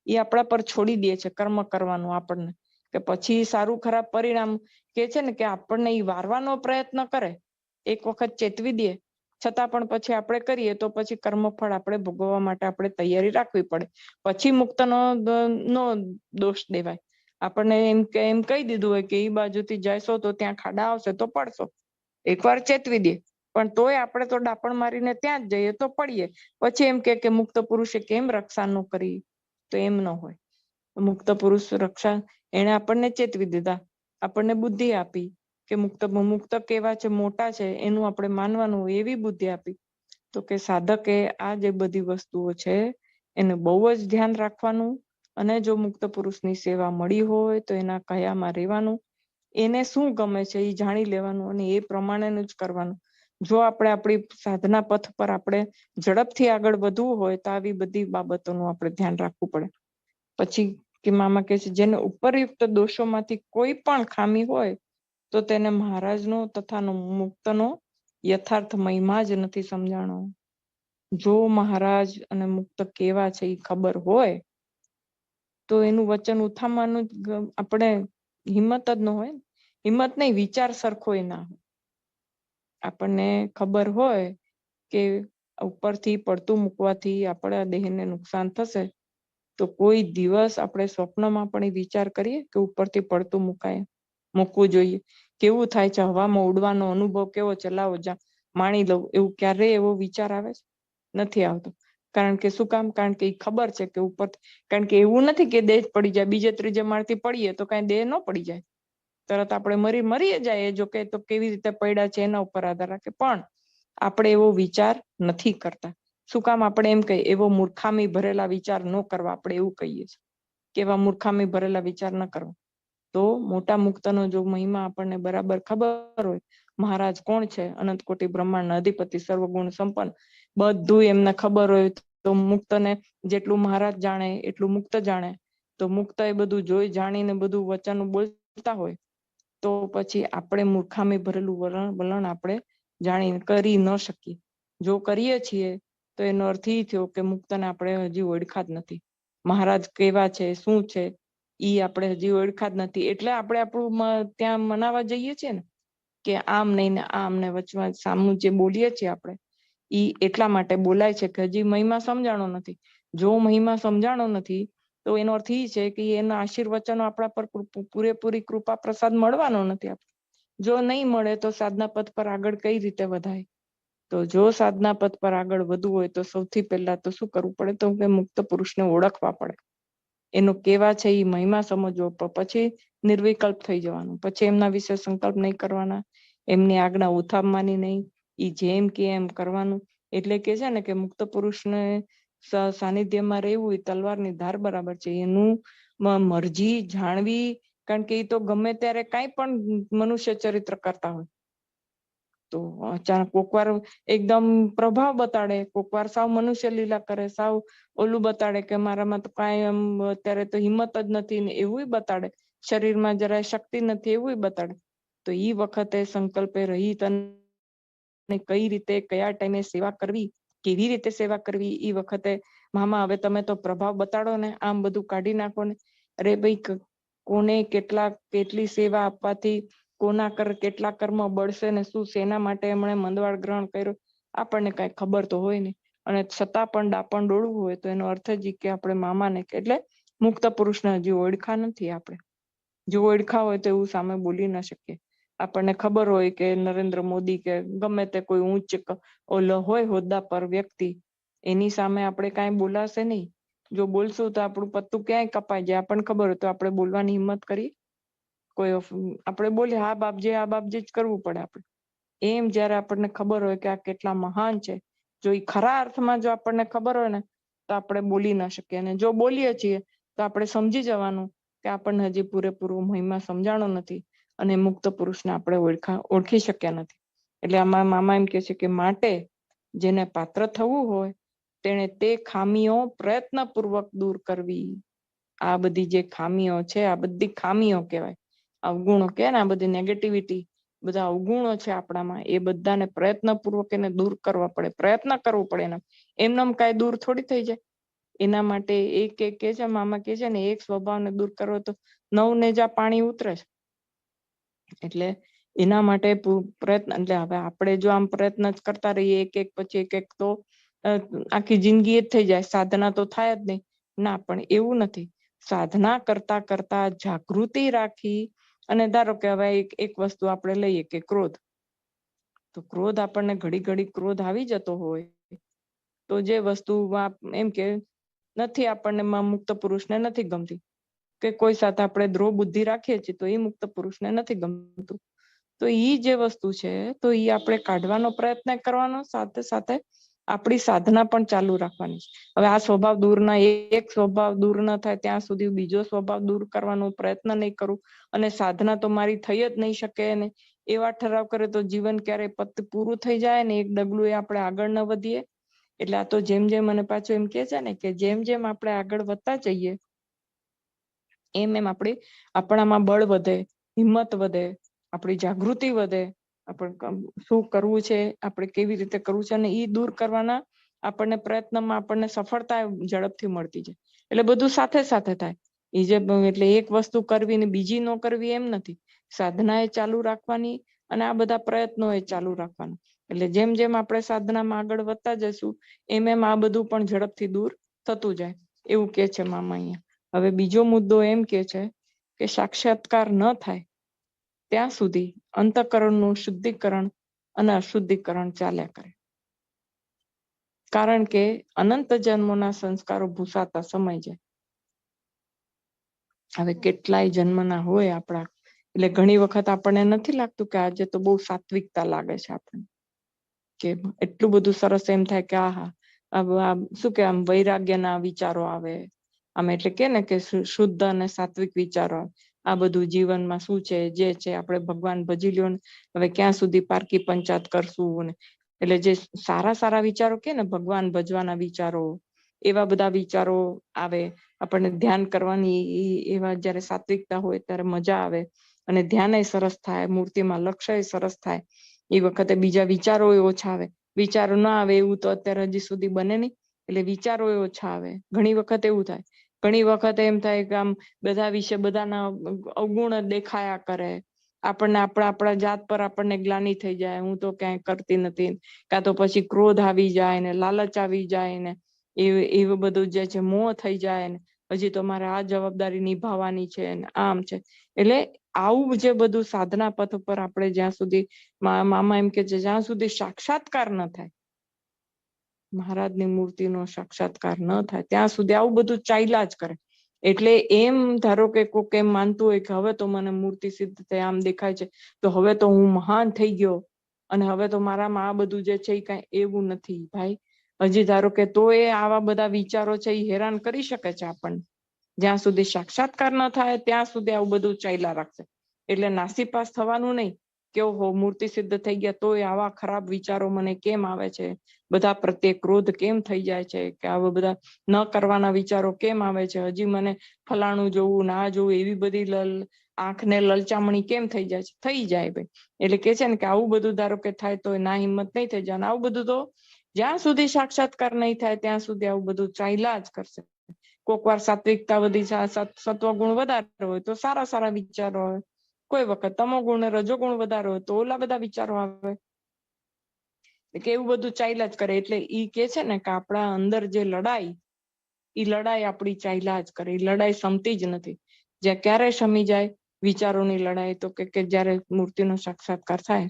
એ આપણા પર છોડી દે છે કર્મ કરવાનું આપણને, કે પછી સારું ખરાબ પરિણામ કે છે ને કે આપણને એ વારવાનો પ્રયત્ન કરે, એક વખત ચેતવી દે, છતાં પણ પછી આપણે કરીએ તો પછી કર્મફળ આપણે ભોગવવા માટે આપણે તૈયારી રાખવી પડે. પછી મુક્તનો દોષ દેવાય. આપણને એમ કહી દીધું હોય કે એ બાજુથી જશો તો ત્યાં ખાડા આવશે તો પડશો, એકવાર ચેતવી દે, પણ તોય આપણે તો ડાપણ મારીને ત્યાં જ જઈએ તો પડીએ. પછી એમ કે મુક્ત પુરુષે કેમ રક્ષા ન કરી, તો એમ ન હોય. મુક્ત પુરુષ રક્ષા, એને આપણને ચેતવી દીધા, આપણને બુદ્ધિ આપી કે મુક્ત કેવા છે, મોટા છે, એનું આપણે માનવાનું હોય એવી બુદ્ધિ આપી. તો કે સાધકે આ જે બધી વસ્તુઓ છે એને બહુ જ ધ્યાન રાખવાનું, અને જો મુક્ત પુરુષની સેવા મળી હોય તો એના કયામાં રહેવાનું, એને શું ગમે છે એ જાણી લેવાનું અને એ પ્રમાણેનું જ કરવાનું. જો આપણે આપણી સાધના પથ પર આપણે ઝડપથી આગળ વધવું હોય તો આવી બધી બાબતોનું આપણે ધ્યાન રાખવું પડે. પછી કે મામા કહે છે જેને ઉપરયુક્ત દોષોમાંથી કોઈ પણ ખામી હોય તો તેને મહારાજનો તથા મુક્તનો યથાર્થ મહિમા જ નથી સમજાણો. જો મહારાજ અને મુક્ત કેવા છે એ ખબર હોય તો એનું વચન ઉથામવાનું આપણે હિંમત જ ન હોય. હિંમત નહીં, વિચાર સરખો ના હોય. આપણને ખબર હોય કે ઉપરથી પડતું મૂકવાથી આપણા દેહને નુકસાન થશે, તો કોઈ દિવસ આપણે સ્વપ્નમાં પણ વિચાર કરીએ કે ઉપરથી પડતું મૂકવું જોઈએ. કેવું થાય છે, હવામાં ઉડવાનો અનુભવ કેવો છે, લાવો માણી લઉં, એવું ક્યારેય એવો વિચાર આવે છે? નથી આવતો. કારણ કે શું કામ? કારણ કે એ ખબર છે કે ઉપર, કારણ કે એવું નથી કે દેહ પડી જાય, બીજે ત્રીજે માળથી પડીએ તો કઈ દેહ ન પડી જાય, તરત આપણે મરી જાય. જો કે તો કેવી રીતે પડ્યા છે એના ઉપર આધાર રાખે, પણ આપણે એવો વિચાર નથી કરતા. શું કામ? આપણે એમ કહીએ એવો મૂર્ખામી ભરેલા વિચાર ન કરવા, આપણે એવું કહીએ છીએ કે એવા મૂર્ખામી ભરેલા વિચાર ન કરવા. તો મોટા મુક્તનો જો મહિમા આપણને બરાબર ખબર હોય, મહારાજ કોણ છે, અનંત કોટી બ્રહ્માંડના અધિપતિ, સર્વગુણ સંપન્ન, બધું એમને ખબર હોય, તો મુક્તને જેટલું મહારાજ જાણે એટલું મુક્ત જાણે. તો મુક્ત એ બધું જોઈ જાણીને બધું વચન બોલતા હોય, તો પછી આપણે મૂર્ખામી ભરેલું વલણ આપણે જાણીને કરી ન શકીએ. જો કરીએ છીએ તો એનો અર્થ એ થયો કે મુક્તને આપણે હજી ઓળખા જ નથી. મહારાજ કેવા છે, શું છે, ઈ આપણે હજી ઓળખા જ નથી. એટલે આપણે આપણું ત્યાં મનાવા જઈએ છીએ ને કે આમ નહીં ને આમ ને વચમાં સામનું જે બોલીએ છીએ આપણે, ઈ એટલા માટે બોલાય છે કે હજી મહિમા સમજાણો નથી. જો મહિમા સમજાણો નથી તો એનો અર્થ એ છે કે એના આશીર્વચનો આપણા પર પૂરેપૂરી કૃપા પ્રસાદ મળવાનો નથી. જો નહીં મળે તો સાધના પથ પર આગળ કઈ રીતે વધાય? તો જો સાધના પથ પર આગળ વધવું હોય તો સૌથી પહેલા તો શું કરવું પડે? તો કે મુક્ત પુરુષને ઓળખવા પડે, એનો કેવા છે એ મહિમા સમજવો, પછી નિર્વિકલ્પ થઈ જવાનું. પછી એમના વિશે સંકલ્પ નહીં કરવાના, એમની આજ્ઞા ઉથાપવાની નહીં, એ જેમ કે એમ કરવાનું. એટલે કે છે ને કે મુક્ત પુરુષને સાનિધ્યમાં રહેવું એ તલવારની ધાર બરાબર છે. એનું મરજી જાણવી, કારણ કે એ તો ગમે ત્યારે કાંઈ પણ મનુષ્ય ચરિત્ર કરતા હોય. તો અચાનક કોકવાર એકદમ પ્રભાવ બતાડે, કોકવાર સાવ મનુષ્ય લીલા કરે, સાવ ઓલું બતાડે કે મારામાં તો કાંઈ એમ અત્યારે તો હિંમત જ નથી ને, એવું બતાડે. શરીરમાં જરાય શક્તિ નથી, એવું બતાડે. તો એ વખતે સંકલ્પે રહિત અને કઈ રીતે કયા ટાઈમે સેવા કરવી, કેવી રીતે સેવા કરવી, એ વખતે મામા હવે તમે તો પ્રભાવ બતાડો ને, આમ બધું કાઢી નાખો ને. અરે ભાઈ, કોને કેટલી સેવા આપવાથી કોના કેટલા કર્મ બળશે ને શું, શેના માટે એમણે મંદવાડ ગ્રહણ કર્યો, આપણને કઈ ખબર તો હોય નહીં. અને છતાં પણ ડાપણ ડોળવું હોય તો એનો અર્થ જ કે આપણે મામાને એટલે મુક્ત પુરુષને હજી ઓળખા નથી. આપણે જો ઓળખા હોય તો એવું સામે બોલી ના શકીએ. આપણને ખબર હોય કે નરેન્દ્ર મોદી કે ગમે તે કોઈ ઉચ્ચ ઓલો હોય હોદ્દા પર વ્યક્તિ, એની સામે આપણે કાંઈ બોલાશે નહીં. જો બોલશું તો આપણું પત્તું ક્યાંય કપાઈ જાય. આપણને ખબર હોય તો આપણે બોલવાની હિંમત કરી કોઈ આપણે બોલીએ આ બાપજી જ કરવું પડે આપણે. એમ જયારે આપણને ખબર હોય કે આ કેટલા મહાન છે, જો એ ખરા અર્થમાં જો આપણને ખબર હોય ને તો આપણે બોલી ના શકીએ. અને જો બોલીએ છીએ તો આપણે સમજી જવાનું કે આપણને હજી પૂરેપૂરું મહિમા સમજાણો નથી અને મુક્ત પુરુષને આપણે ઓળખી શક્યા નથી. એટલે આમાં મામા એમ કે છે કે માટે જેને પાત્ર થવું હોય તેણે તે ખામીઓ પ્રયત્નપૂર્વક દૂર કરવી. આ બધી જે ખામીઓ છે, આ બધી ખામીઓ કહેવાય, અવગુણો કે ને, આ બધી નેગેટિવિટી, બધા અવગુણો છે આપણામાં, એ બધાને પ્રયત્નપૂર્વક એને દૂર કરવા પડે, પ્રયત્ન કરવો પડે. એમનેમ કાંઈ દૂર થોડી થઈ જાય. એના માટે એક કે છે મામા કે છે ને, એક સ્વભાવને દૂર કરવો તો 9 નેજા પાણી ઉતરે છે. એટલે એના માટે પ્રયત્ન, એટલે હવે આપણે જો આમ પ્રયત્ન જ કરતા રહીએ એક પછી એક તો આખી જિંદગી જ થઈ જાય, સાધના તો થાય જ નહીં ના. પણ એવું નથી. સાધના કરતા કરતા જાગૃતિ રાખી, અને ધારો કે હવે એક વસ્તુ આપણે લઈએ કે ક્રોધ, તો ક્રોધ આપણને ઘડી ઘડી ક્રોધ આવી જતો હોય તો જે વસ્તુ એમ કે નથી આપણને મુક્ત પુરુષને નથી ગમતી કે કોઈ સાથે આપણે દ્રોહ બુદ્ધિ રાખીએ છીએ તો એ મુક્ત પુરુષને નથી ગમતું, તો એ જે વસ્તુ છે તો એ આપણે કાઢવાનો પ્રયત્ન કરવાનો, સાથે સાથે આપણી સાધના પણ ચાલુ રાખવાની છે. હવે આ સ્વભાવ દૂર ના, એક સ્વભાવ દૂર ન થાય ત્યાં સુધી બીજો સ્વભાવ દૂર કરવાનો પ્રયત્ન નહીં કરું અને સાધના તો મારી થઈ જ નહીં શકે ને એવા ઠરાવ કરે તો જીવન ક્યારેય પૂરું થઈ જાય ને એક ડગલું એ આપણે આગળ ન વધીએ. એટલે આ તો જેમ જેમ મને પાછું એમ કે છે ને કે જેમ જેમ આપણે આગળ વધતા જઈએ એમ એમ આપણામાં બળ વધે, હિંમત વધે, આપણી જાગૃતિ વધે, આપણે શું કરવું છે, આપણે કેવી રીતે કરવું છે અને એ દૂર કરવાના આપણને પ્રયત્નમાં આપણને સફળતા ઝડપથી મળતી જાય. એટલે બધું સાથે સાથે થાય. એટલે એક વસ્તુ કરવી ને બીજી ન કરવી એમ નથી. સાધના એ ચાલુ રાખવાની અને આ બધા પ્રયત્નો એ ચાલુ રાખવાના. એટલે જેમ જેમ આપણે સાધનામાં આગળ વધતા જઈશું એમ એમ આ બધું પણ ઝડપથી દૂર થતું જાય એવું કે છે મામા અહીંયા. હવે બીજો મુદ્દો એમ કે છે કે સાક્ષાત્કાર ન થાય ત્યાં સુધી અંતઃકરણનું શુદ્ધિકરણ અને અશુદ્ધિકરણ ચાલ્યા કરે. કારણ કે અનંત જન્મોના સંસ્કારો ભૂસાતા સમય જાય. હવે કેટલાય જન્મના હોય આપણા, એટલે ઘણી વખત આપણને નથી લાગતું કે આજે તો બહુ સાત્વિકતા લાગે છે આપણને, કે એટલું બધું સરસ એમ થાય કે આહા શું કે આમ વૈરાગ્યના વિચારો આવે આમ, એટલે કે ને કે શુદ્ધ અને સાત્વિક વિચારો આ બધું જીવનમાં શું છે જે છે આપણે ભગવાન ભજી લ્યો ને હવે ક્યાં સુધી પારકી પંચાત કરશું ને, એટલે જે સારા સારા વિચારો કે ને ભગવાન ભજવાના વિચારો એવા બધા વિચારો આવે આપણને. ધ્યાન કરવાની એવા જયારે સાત્વિકતા હોય ત્યારે મજા આવે અને ધ્યાન સરસ થાય, મૂર્તિમાં લક્ષ્ય સરસ થાય. એ વખતે બીજા વિચારો ઓછા આવે. વિચારો ના આવે એવું તો અત્યારે હજી સુધી બને નહીં, એટલે વિચારો ઓછા આવે. ઘણી વખત એવું થાય, ઘણી વખત એમ થાય કે આમ બધા વિશે બધાના અવગુણ દેખાયા કરે, આપણને આપણા જાત પર આપણને ગ્લાનિ થઈ જાય, હું તો ક્યાંય કરતી નથી, કાં તો પછી ક્રોધ આવી જાય ને, લાલચ આવી જાય ને, એવું બધું જે છે મોહ થઈ જાય ને, હજી તો મારે આ જવાબદારી નિભાવવાની છે ને આમ છે. એટલે આવું જે બધું સાધના પથ ઉપર આપણે જ્યાં સુધી મામા એમ કે છે જ્યાં સુધી સાક્ષાત્કાર ન થાય, મહારાજની મૂર્તિનો સાક્ષાત્કાર ન થાય ત્યાં સુધી આવું બધું ચાલ્યા જ કરે. એટલે એમ ધારો કે કોઈક એમ માનતું હોય કે હવે તો મને મૂર્તિ સિદ્ધ થાય આમ દેખાય છે તો હવે તો હું મહાન થઈ ગયો અને હવે તો મારામાં આ બધું જે છે એ કઈ એવું નથી ભાઈ. હજી ધારો કે તો એ આવા બધા વિચારો છે એ હેરાન કરી શકે છે આપણને. જ્યાં સુધી સાક્ષાત્કાર ન થાય ત્યાં સુધી આવું બધું ચાલ્યા રાખશે. એટલે નાસીપાસ થવાનું નહીં કે ઓહો મૂર્તિ સિદ્ધ થઈ ગયા તોય આવા ખરાબ વિચારો મને કેમ આવે છે, બધા પ્રત્યે ક્રોધ કેમ થઈ જાય છે, કે આવા બધા ન કરવાના વિચારો કેમ આવે છે, હજી મને ફલાણું જોવું ના જોવું એવી બધી આંખને લલચામણી કેમ થઈ જાય છે. થઈ જાય ભાઈ. એટલે કે છે ને કે આવું બધું ધારો કે થાય તો ના હિંમત નહીં થઈ જાય. આવું બધું તો જ્યાં સુધી સાક્ષાત્કાર નહીં થાય ત્યાં સુધી આવું બધું ચાલ્યા જ કરશે. કોક વાર સાત્વિકતા વધી સત્વગુણ વધારે હોય તો સારા સારા વિચારો આવે, કોઈ વખત તમોગુણ રજોગુણ વધારે હોય તો ઓલા બધા વિચારો આવે, કે એવું બધું ચાલ્યા જ કરે. એટલે ઈ કે છે ને કે આપણા અંદર જે લડાઈ આપણી ચાલ્યા જ કરે. એ લડાઈ સમતી જ નથી. જ્યાં ક્યારે શમી જાય વિચારોની લડાઈ તો કે જયારે મૂર્તિનો સાક્ષાત્કાર થાય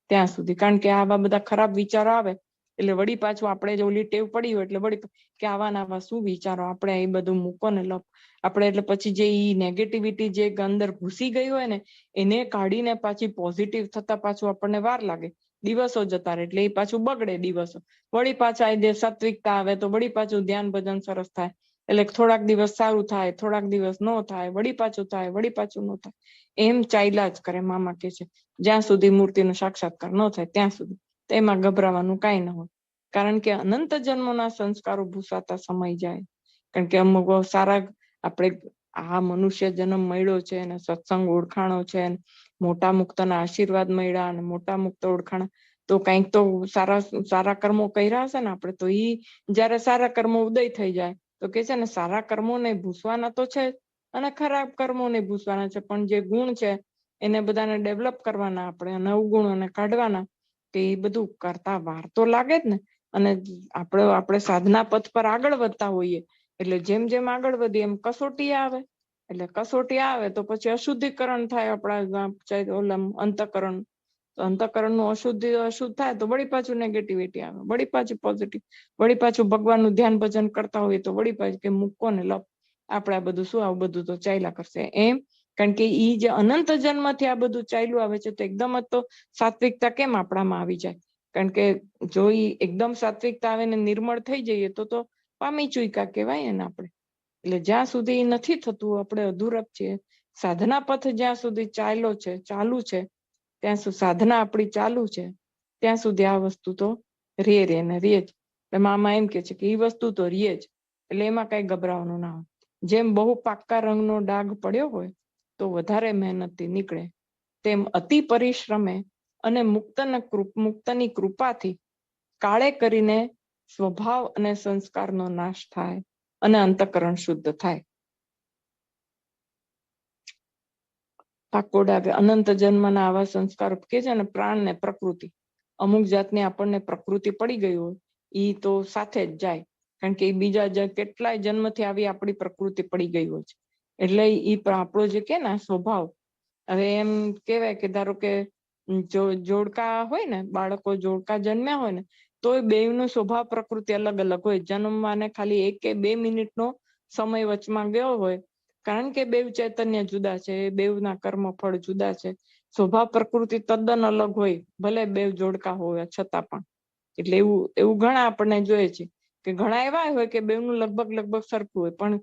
ત્યાં સુધી. કારણ કે આવા બધા ખરાબ વિચારો આવે એટલે વળી પાછું આપણે જો ઓલી ટેવ પડી હોય એટલે વળી કે આવા આવા શું વિચારો, આપણે એ બધું મૂકો ને આપણે. એટલે પછી જે નેગેટિવિટી જે અંદર ઘૂસી ગઈ હોય ને એને કાઢીને પાછી પોઝિટિવ થતા પાછું આપણને વાર લાગે, દિવસો જતા રહે એટલે એ પાછું બગડે દિવસો. વળી પાછા એ સાત્વિકતા આવે તો વળી પાછું ધ્યાન ભજન સરસ થાય. એટલે થોડાક દિવસ સારું થાય, થોડાક દિવસ ન થાય, વળી પાછું થાય, વળી પાછું ન થાય, એમ ચાલ્યા જ કરે. મામા કે છે જ્યાં સુધી મૂર્તિનો સાક્ષાત્કાર ન થાય ત્યાં સુધી. એમાં ગભરાવાનું કાંઈ ન હોય, કારણ કે અનંત જન્મોના સંસ્કારો ભૂસાતા સમય જાય. કારણ કે અમુક સારા આપણે આ મનુષ્ય જન્મ મળ્યો છે અને સત્સંગ ઓળખાણો છે, મોટા મુક્તના આશીર્વાદ મળ્યા અને મોટા મુક્ત ઓળખાણા તો કંઈક તો સારા કર્મો કર્યા હશે ને આપણે તો. ઈ જયારે સારા કર્મો ઉદય થઈ જાય તો કે છે ને સારા કર્મોને ભૂસવાના તો છે અને ખરાબ કર્મોને ભૂસવાના છે, પણ જે ગુણ છે એને બધાને ડેવલપ કરવાના, આપણે નવગુણોને કાઢવાના. કે એ બધું કરતા વાર તો લાગે જ ને. અને આપણે સાધના પથ પર આગળ વધતા હોઈએ એટલે જેમ જેમ આગળ વધીએ એમ કસોટી આવે. એટલે કસોટી આવે તો પછી અશુદ્ધિકરણ થાય આપણા અંતઃકરણ. તો અંતઃકરણનું અશુદ્ધ થાય તો વળી પાછું નેગેટિવિટી આવે, વળી પાછું પોઝિટિવ, વળી પાછું ભગવાનનું ધ્યાન ભજન કરતા હોય તો વળી પાછું કે મૂકો ને લપ, આપણે આ બધું શું, આવું બધું તો ચાલ્યા કરશે એમ. કારણ કે ઈ જે અનંત જન્મથી આ બધું ચાલ્યું આવે છે, તો એકદમ જ તો સાત્વિકતા કેમ આપણામાં આવી જાય? કારણ કે જો ઈ એકદમ સાત્વિકતા આવે ને નિર્મળ થઈ જઈએ તો પામી ચૂક્યા કહેવાય ને આપણે. એટલે જ્યાં સુધી નથી થતું આપણે અધૂરપ છીએ. સાધના પથ જ્યાં સુધી ચાલુ છે ત્યાં સુધી સાધના આપણી ચાલુ છે ત્યાં સુધી આ વસ્તુ તો રે ને રે જ. એટલે મામા એમ કે છે કે એ વસ્તુ તો રે જ, એટલે એમાં કઈ ગભરાવાનું ના હોય. જેમ બહુ પાક્કા રંગનો ડાઘ પડ્યો હોય તો વધારે મહેનતથી નીકળે, તેમ અતિ પરિશ્રમે અને મુક્તની કૃપાથી કાળે કરીને સ્વભાવ અને સંસ્કારનો નાશ થાય અને અંતઃકરણ શુદ્ધ થાય. પાકો ડાઘ અનંત જન્મના આવા સંસ્કાર કે છે ને, પ્રાણ ને પ્રકૃતિ, અમુક જાતની આપણને પ્રકૃતિ પડી ગઈ હોય ઈ તો સાથે જ જાય. કારણ કે બીજા કેટલાય જન્મથી આવી આપણી પ્રકૃતિ પડી ગઈ હોય છે. એટલે ઈ આપણો જે કે ને સ્વભાવ, હવે એમ કેવાય કે ધારો કે જોડકા હોય ને, બાળકો જોડકા જન્મ્યા હોય ને, તો એ બેયનો સ્વભાવ પ્રકૃતિ અલગ અલગ હોય. જન્મવાને ખાલી 1 કે 2 મિનિટનો સમય વચમાં ગયો હોય, કારણ કે બેવ ચૈતન્ય જુદા છે, બેવના કર્મ ફળ જુદા છે, સ્વભાવ પ્રકૃતિ તદ્દન અલગ હોય, ભલે બેવ જોડકા હોય છતાં પણ. એટલે એવું ઘણા આપણને જોઈએ છે કે ઘણા એવા હોય કે બેવનું લગભગ સરખું હોય, પણ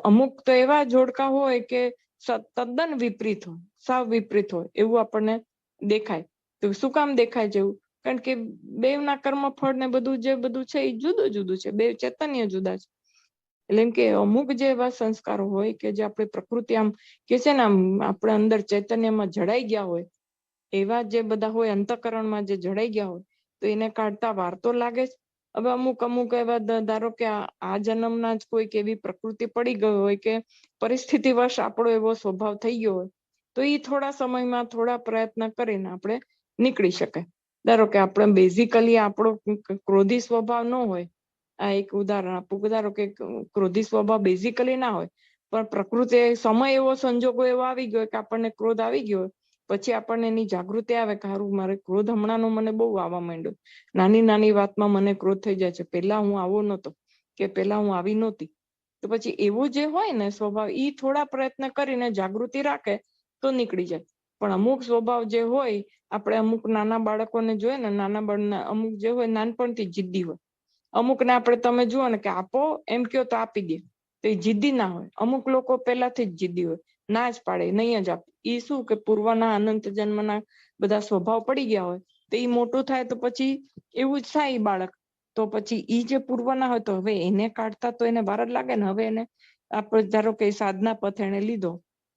અમુક તો એવા જોડકા હોય કે તદ્દન વિપરીત હોય, સાવ વિપરીત હોય એવું આપણને દેખાય. તો શું કામ દેખાય જેવું? કારણ કે બેવના કર્મ ફળ ને બધું છે એ જુદું છે, બેવ ચૈતન્ય જુદા છે. એટલે એમ કે અમુક જે એવા સંસ્કારો હોય કે જે આપણી પ્રકૃતિ આમ કે છે ને, આમ આપણે અંદર ચૈતન્યમાં જડાઈ ગયા હોય, એવા જે બધા હોય અંતઃકરણમાં જે જડાઈ ગયા હોય, તો એને કાઢતા વાર તો લાગે જ. હવે અમુક એવા ધારો કે આ જન્મના જ કોઈક એવી પ્રકૃતિ પડી ગઈ હોય કે પરિસ્થિતિવશ આપણો એવો સ્વભાવ થઈ ગયો હોય, તો એ થોડા સમયમાં થોડા પ્રયત્ન કરીને આપણે નીકળી શકાય. ધારો કે આપણે બેઝિકલી આપણો ક્રોધી સ્વભાવ ન હોય, આ એક ઉદાહરણ આપું. ધારો કે ક્રોધી સ્વભાવ બેઝિકલી ના હોય, પણ પ્રકૃતિ સમય એવો સંજોગો એવો આવી ગયો કે આપણને ક્રોધ આવી ગયો, પછી આપણને એની જાગૃતિ આવે કે હારું, મારે ક્રોધ હમણાંનો મને બહુ આવવા માંડ્યો, નાની વાતમાં મને ક્રોધ થઈ જાય છે, પહેલા હું આવો નહોતો કે પહેલા હું આવી નહોતી. તો પછી એવું જે હોય ને સ્વભાવ, એ થોડા પ્રયત્ન કરીને જાગૃતિ રાખે તો નીકળી જાય. પણ અમુક સ્વભાવ જે હોય, આપણે અમુક નાના બાળકોને જોઈએ ને, અમુક જે હોય નાનપણથી જિદ્દી હોય. અમુકને આપણે તમે જુઓ ને કે આપો એમ કયો તો આપી દે, તો એ જિદ્દી ના હોય. અમુક લોકો પહેલાથી જ જિદ્દી હોય, ના જ પાડે, નહીં જ આપે. એ શું કે પૂર્વના અનંત જન્મના બધા સ્વભાવ પડી ગયા હોય, તો એ મોટું થાય તો પછી એવું જ થાય બાળક. તો પછી ઈ જે પૂર્વના હોય તો હવે એને કાઢતા તો એને વાર જ લાગે ને. હવે એને આપણે ધારો કે સાધના પથ એને લીધો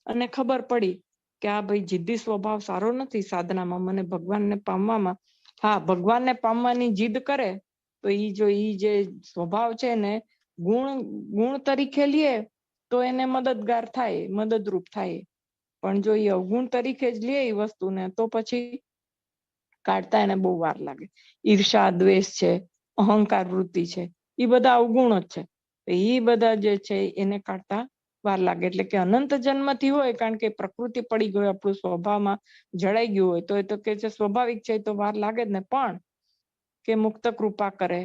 અને ખબર પડી કે આ ભાઈ જિદ્દી સ્વભાવ સારો નથી સાધનામાં, મને ભગવાનને પામવામાં. હા, ભગવાનને પામવાની જીદ કરે તો ઈ જે સ્વભાવ છે ને ગુણ તરીકે લે તો એને મદદગાર થાય, મદદરૂપ થાય. પણ જો એ અવગુણ તરીકે જ લે એ વસ્તુને, તો પછી કાઢતા એને બહુ વાર લાગે. ઈર્ષા, દ્વેષ છે, અહંકાર વૃત્તિ છે, એ બધા અવગુણો જ છે. એ બધા જે છે એને કાઢતા વાર લાગે. એટલે કે અનંત જન્મથી હોય, કારણ કે પ્રકૃતિ પડી ગઈ, આપણું સ્વભાવમાં જડાઈ ગયું હોય, તો એ તો કે છે સ્વાભાવિક છે, તો વાર લાગે જ ને. પણ કે મુક્ત કૃપા કરે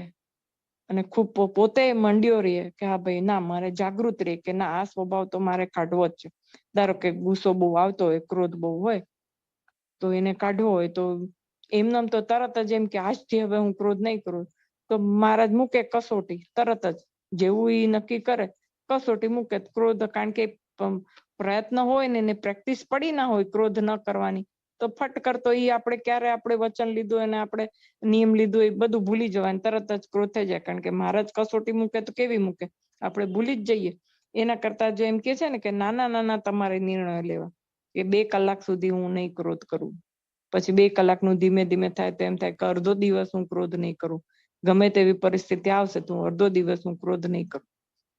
અને ખૂબ પોતે મંડ્યો રહે કે હા ભાઈ ના, મારે જાગૃત રહે કે ના, આ સ્વભાવ તો મારે કાઢવો જ છે. ધારો કે ગુસ્સો બહુ આવતો હોય, ક્રોધ બહુ હોય, તો એને કાઢવો હોય તો એમનામ તો તરત જ એમ કે આજથી હવે હું ક્રોધ નહીં કરું, તો મહારાજ મૂકે કસોટી તરત જ. જેવું એ નક્કી કરે કસોટી મૂકે ક્રોધ. કારણ કે પ્રયત્ન હોય ને એને પ્રેક્ટિસ પડી ના હોય ક્રોધ ન કરવાની, તો ફટ કરતો આપણે ક્યારે આપણે વચન લીધું અને આપણે નિયમ લીધું એ બધું ભૂલી જવાય, તરત જ ક્રોધ થઈ જાય. કારણ કે મહારાજ કસોટી મૂકે તો કેવી મૂકે, આપણે ભૂલી જ જઈએ. એના કરતા જો એમ કે છે ને કે નાના તમારે નિર્ણય લેવા, કે 2 કલાક સુધી હું નહીં ક્રોધ કરું, પછી 2 કલાકનું ધીમે ધીમે થાય તો એમ થાય કે અડધો દિવસ હું ક્રોધ નહીં કરું, ગમે તેવી પરિસ્થિતિ આવશે તો અડધો દિવસ હું ક્રોધ નહીં કરું.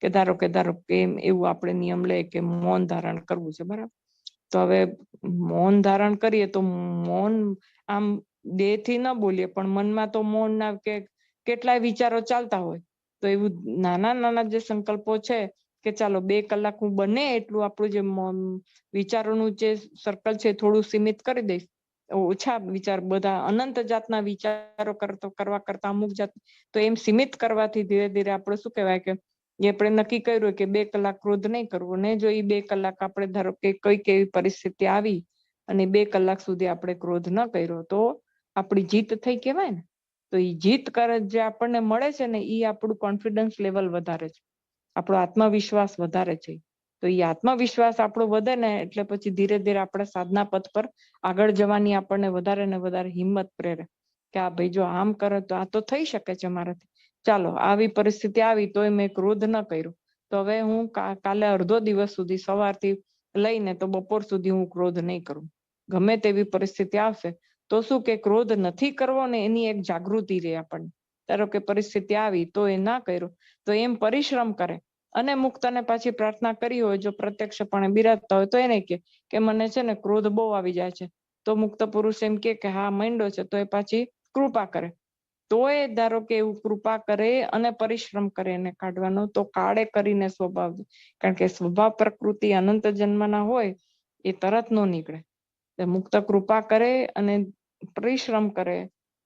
કે ધારો કે એવું આપણે નિયમ લે કે મૌન ધારણ કરવું છે, બરાબર? તો હવે મૌન ધારણ કરીએ તો મૌન આમ દેહથી ન બોલીએ, પણ મનમાં તો મૌન ના કે કેટલાય વિચારો ચાલતા હોય. તો એવું નાના જે સંકલ્પો છે કે ચાલો 2 કલાક હું બને એટલું આપણું જે વિચારોનું જે સર્કલ છે થોડું સીમિત કરી દઈશ, ઓછા વિચાર, બધા અનંત જાતના વિચારો કરવા કરતા અમુક જાત, તો એમ સીમિત કરવાથી ધીરે ધીરે આપણે શું કહેવાય કે આપણે નક્કી કર્યું કે 2 કલાક ક્રોધ નહીં કરવો ને, જો એ 2 કલાક આપણે ધારો કે કઈક એવી પરિસ્થિતિ આવી અને 2 કલાક સુધી આપણે ક્રોધ ન કર્યો તો આપણી જીત થઈ કહેવાય ને. તો એ જીત કરે જે આપણને મળે છે ને, એ આપણું કોન્ફિડન્સ લેવલ વધારે છે, આપણો આત્મવિશ્વાસ વધારે છે. તો એ આત્મવિશ્વાસ આપણો વધે ને એટલે પછી ધીરે ધીરે આપણે સાધના પથ પર આગળ જવાની આપણને વધારે ને વધારે હિંમત પ્રેરે કે આ ભાઈ જો આમ કરે તો આ તો થઈ શકે છે મારાથી. ચાલો આવી પરિસ્થિતિ આવી તોય મેં ક્રોધ ન કર્યો, તો હવે હું કાલે અડધો દિવસ સુધી સવારથી લઈને તો બપોર સુધી હું ક્રોધ નહીં કરું. ગમે તેવી પરિસ્થિતિ આવશે તો શું કે ક્રોધ નથી કરવો ને એની એક જાગૃતિ રહે આપણને. ધારો કે પરિસ્થિતિ આવી તો એ ના કર્યો તો એમ પરિશ્રમ કરે અને મુક્તને પાછી પ્રાર્થના કરી હોય, જો પ્રત્યક્ષપણે બિરાજતા હોય તો એને કે મને છે ને ક્રોધ બહુ આવી જાય છે, તો મુક્ત પુરુષ એમ કે હા માંડ્યો છે, તો એ પાછી કૃપા કરે. તો એ ધારો કે એવું કૃપા કરે અને પરિશ્રમ કરે એને કાઢવાનો, તો કાળે કરીને સ્વભાવ, કારણ કે સ્વભાવ પ્રકૃતિ અનંત જન્મના હોય એ તરત નો નીકળે. મુક્ત કૃપા કરે અને પરિશ્રમ કરે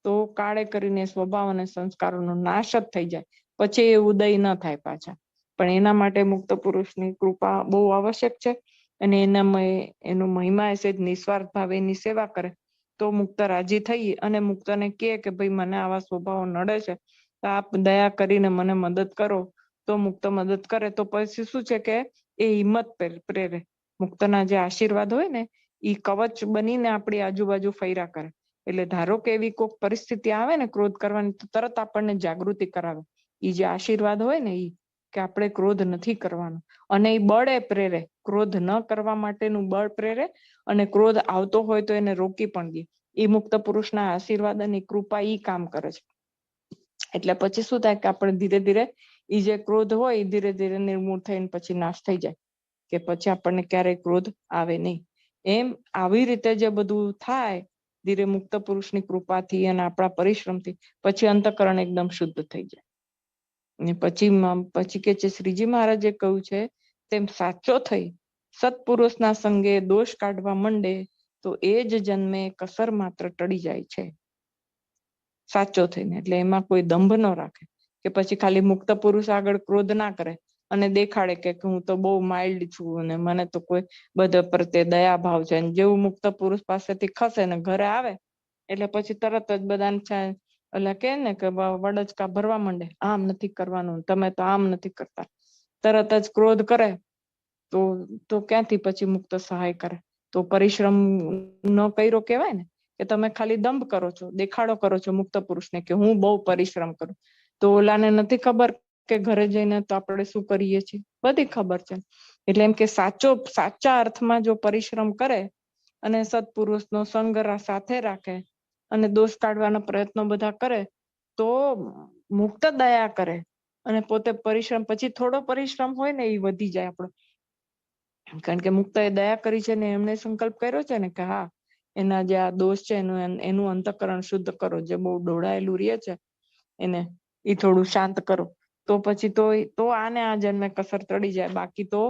તો કાળે કરીને સ્વભાવ અને સંસ્કારોનો નાશ જ થઈ જાય, પછી એ ઉદય ન થાય પાછા. પણ એના માટે મુક્ત પુરુષની કૃપા બહુ આવશ્યક છે અને એનો મહિમા હશે નિસ્વાર્થ ભાવે એની સેવા કરે તો મુક્ત રાજી થઈ અને મુક્તને કે ભાઈ મને આવા સ્વભાવો નડે છે, તો આપ દયા કરીને મને મદદ કરો. તો મુક્ત મદદ કરે તો પછી શું છે કે એ હિંમત પ્રેરે. મુક્તના જે આશીર્વાદ હોય ને એ કવચ બનીને આપણી આજુબાજુ ફર્યા કરે. એટલે ધારો કે એવી કોઈક પરિસ્થિતિ આવે ને ક્રોધ કરવાની, તો તરત આપણને જાગૃતિ કરાવે. એ જે આશીર્વાદ હોય ને એ કે આપણે ક્રોધ નથી કરવાનો, અને એ બળે પ્રેરે, ક્રોધ ન કરવા માટેનું બળ પ્રેરે અને ક્રોધ આવતો હોય તો એને રોકી પણ દે. એ મુક્ત પુરુષના આશીર્વાદ અને કૃપા ઈ કામ કરે છે. એટલે પછી શું થાય કે આપણે ધીરે ધીરે એ જે ક્રોધ હોય એ ધીરે ધીરે નિર્મૂળ થઈને પછી નાશ થઈ જાય, કે પછી આપણને ક્યારેય ક્રોધ આવે નહીં. એમ આવી રીતે જે બધું થાય ધીરે મુક્ત પુરુષની કૃપાથી અને આપણા પરિશ્રમથી પછી અંતઃકરણ એકદમ શુદ્ધ થઈ જાય. અને પછી કે છે શ્રીજી મહારાજે કહ્યું છે તેમ સાચો થઈ સત્પુરુષના સંગે દોષ કાઢવા માંડે તો એ જ જન્મે કસર માત્ર ટળી જાય છે. સાચો થઈને એટલે એમાં કોઈ દંભ ન રાખે કે પછી ખાલી મુક્ત પુરુષ આગળ ક્રોધ ના કરે અને દેખાડે કે હું તો બહુ માઇલ્ડ છું અને મને તો કોઈ બધા પ્રત્યે દયા ભાવ છે. જેવું મુક્ત પુરુષ પાસેથી ખસે ને ઘરે આવે એટલે પછી તરત જ બધાને એટલે કે ને કે વડચકા ભરવા માંડે, આમ નથી કરવાનું, તમે તો આમ નથી કરતા. તરત જ ક્રોધ કરે તો ક્યાંથી પછી મુક્ત સહાય કરે? તો પરિશ્રમ ન કર્યો કહેવાય ને, કે તમે ખાલી દંભ કરો છો, દેખાડો કરો છો મુક્ત પુરુષને કે હું બહુ પરિશ્રમ કરું. તો ઓલાને નથી ખબર કે ઘરે જઈને તો આપણે શું કરીએ છીએ, બધી ખબર છે. એટલે એમ કે સાચા અર્થમાં જો પરિશ્રમ કરે અને સત્પુરુષનો સંગ સાથે રાખે અને દોષ કાઢવાનો પ્રયત્નો બધા કરે તો મુક્ત દયા કરે અને પોતે પરિશ્રમ, પછી થોડો પરિશ્રમ હોય ને એ વધી જાય આપણો. કારણ કે મુક્ત એ દયા કરી છે ને એમને સંકલ્પ કર્યો છે ને કે હા એના જે આ દોષ છે એનું અંતઃકરણ શુદ્ધ કરો, જે બહુ દોડાયેલું રહે છે એને એ થોડું શાંત કરો. તો પછી તો આને આ જન્મે કસર ટળી જાય, બાકી તો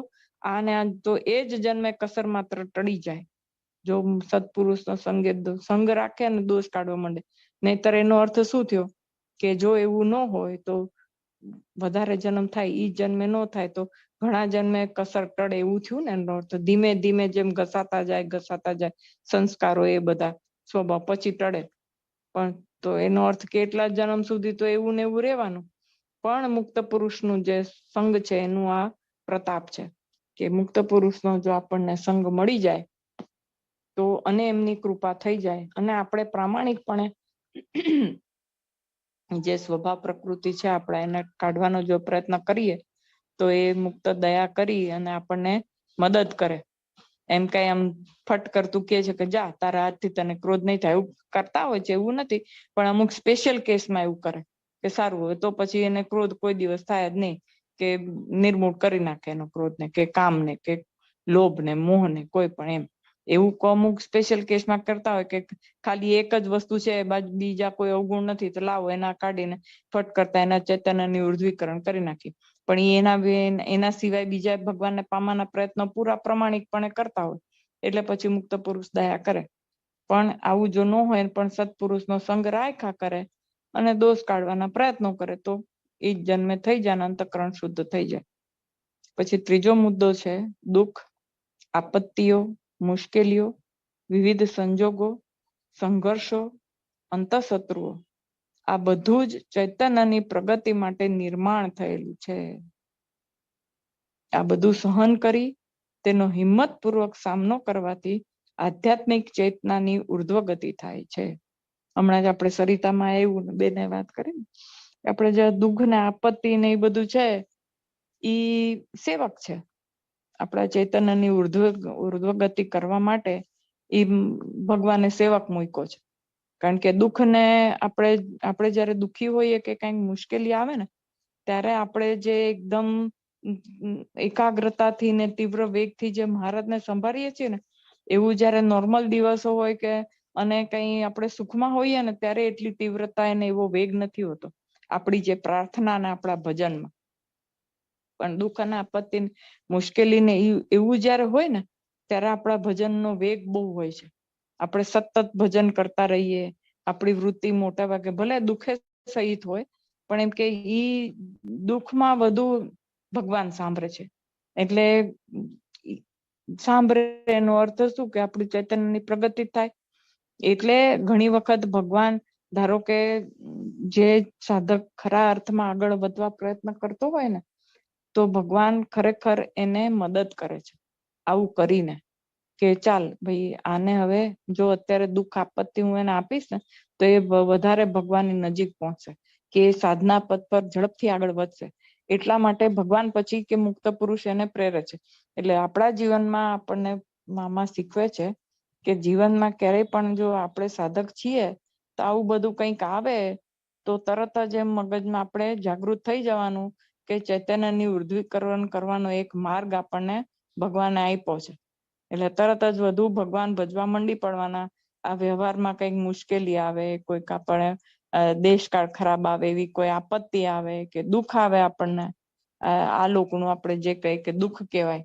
તો એ જ જન્મે કસર માત્ર ટળી જાય જો સત્પુરુષનો સંગ રાખે અને દોષ કાઢવા માંડે. નહીતર એનો અર્થ શું થયો કે જો એવું ન હોય તો વધારે જન્મ થાય, ઈ જન્મે ન થાય તો ઘણા જન્મે કસર ટળે એવું થયું ને એનો અર્થ. ધીમે ધીમે જેમ ઘસાતા જાય સંસ્કારો એ બધા સ્વભાવ પછી ટળે. પણ તો એનો અર્થ કેટલા જન્મ સુધી તો એવું ને એવું રહેવાનું. પણ મુક્ત પુરુષનું જે સંગ છે એનું આ પ્રતાપ છે કે મુક્ત પુરુષનો જો આપણને સંગ મળી જાય તો અને એમની કૃપા થઈ જાય અને આપણે પ્રામાણિકપણે જે સ્વભાવ પ્રકૃતિ છે આપણે એને કાઢવાનો જો પ્રયત્ન કરીએ તો એ મુક્ત દયા કરી અને આપણને મદદ કરે. એમ કઈ આમ ફટ કરતું કે છે કે જા તારા હાથથી તને ક્રોધ નહીં થાય, એવું કરતા હોય છે એવું નથી, પણ અમુક સ્પેશિયલ કેસમાં એવું કરે કે સારું હોય તો પછી એને ક્રોધ કોઈ દિવસ થાય જ નહીં, કે નિર્મૂળ કરી નાખે એનો ક્રોધને કે કામને કે લોભને મોહને કોઈ પણ એમ. એવું અમુક સ્પેશિયલ કેસમાં કરતા હોય કે ખાલી એક જ વસ્તુ છે બીજા કોઈ અવગુણ નથી તો લાવો એના કાઢીને ફટ કરતા એના ચેતનની ઉર્ધ્વીકરણ કરી નાખી. પણ એના સિવાય બીજા ભગવાનને પામવાના પ્રયત્નો પૂરા પ્રમાણિકપણે કરતા હોય એટલે પછી મુક્ત પુરુષ દયા કરે પણ આવું જો ન હોય પણ સત્પુરુષનો સંગ રાખ્યા કરે અને દોષ કાઢવાના પ્રયત્નો કરે તો એ જ જન્મે થઈ જાય, અંતઃકરણ શુદ્ધ થઈ જાય. પછી ત્રીજો મુદ્દો છે દુઃખ, આપત્તિઓ, મુશ્કેલીઓ, વિવિધ સંજોગો, સંઘર્ષો, અંતઃશત્રુઓ. આ બધું જ ચૈતન્યની પ્રગતિ માટે નિર્માણ થયેલું છે. આ બધું સહન કરી તેનો હિંમતપૂર્વક સામનો કરવાથી આધ્યાત્મિક ચેતનાની ઉર્ધ્વગતિ થાય છે. હમણાં જ આપણે સરિતામાં એવું બેને વાત કરી, આપણે જે દુઃખ ને આપત્તિ ને એ બધું છે એ સેવક છે. આપણા ચૈતન્યની ઉર્ધ્વગતિ કરવા માટે એ ભગવાને સેવક મૂક્યો છે. કારણ કે દુઃખને આપણે જયારે દુઃખી હોઈએ કે કંઈક મુશ્કેલી આવે ને ત્યારે આપણે જે એકદમ એકાગ્રતાથી ને તીવ્ર વેગથી જે મહારાજને સંભાળીએ છીએ ને, એવું જયારે નોર્મલ દિવસો હોય કે અને કંઈ આપણે સુખમાં હોઈએ ને ત્યારે એટલી તીવ્રતા એને એવો વેગ નથી હોતો આપણી જે પ્રાર્થના ને આપણા ભજનમાં. પણ દુઃખ અને આપત્તિ મુશ્કેલી ને એવું જયારે હોય ને ત્યારે આપણા ભજનનો વેગ બહુ હોય છે. આપણે સતત ભજન કરતા રહીએ, આપણી વૃત્તિ મોટા ભાગે ભલે દુઃખે સહિત હોય પણ એમ કે ઈ દુઃખમાં વધુ ભગવાન સાંભળે છે. એટલે સાંભળે એનો અર્થ શું કે આપણી ચૈતન્યની પ્રગતિ થાય. એટલે ઘણી વખત ભગવાન ધારો કે જે સાધક ખરા અર્થમાં આગળ વધવા પ્રયત્ન કરતો હોય ને તો ભગવાન ખરેખર એને મદદ કરે છે આવું કરીને કે ચાલ ભાઈ આને હવે જો અત્યારે દુઃખ આપત્તિ હું એને આપીશ ને તો એ વધારે ભગવાનની નજીક પહોંચશે કે એ સાધના પદ પર ઝડપથી આગળ વધશે. એટલા માટે ભગવાન પછી કે મુક્ત પુરુષ એને પ્રેરે છે. એટલે આપણા જીવનમાં આપણને મામા શીખવે છે કે જીવનમાં ક્યારેય પણ જો આપણે સાધક છીએ તો આવું બધું કંઈક આવે તો તરત જ એમ મગજમાં આપણે જાગૃત થઈ જવાનું કે ચૈતન્યની ઉર્ધ્વીકરણ કરવાનો એક માર્ગ આપણને ભગવાને આપ્યો છે. એટલે તરત જ વધુ ભગવાન ભજવા મંડી પડવાના. આ વ્યવહારમાં કંઈક મુશ્કેલી આવે, કોઈક આપણે દેશકાળ ખરાબ આવે, એવી કોઈ આપત્તિ આવે કે દુઃખ આવે આપણને, આ લોકોનું આપણે જે કહે કે દુઃખ કહેવાય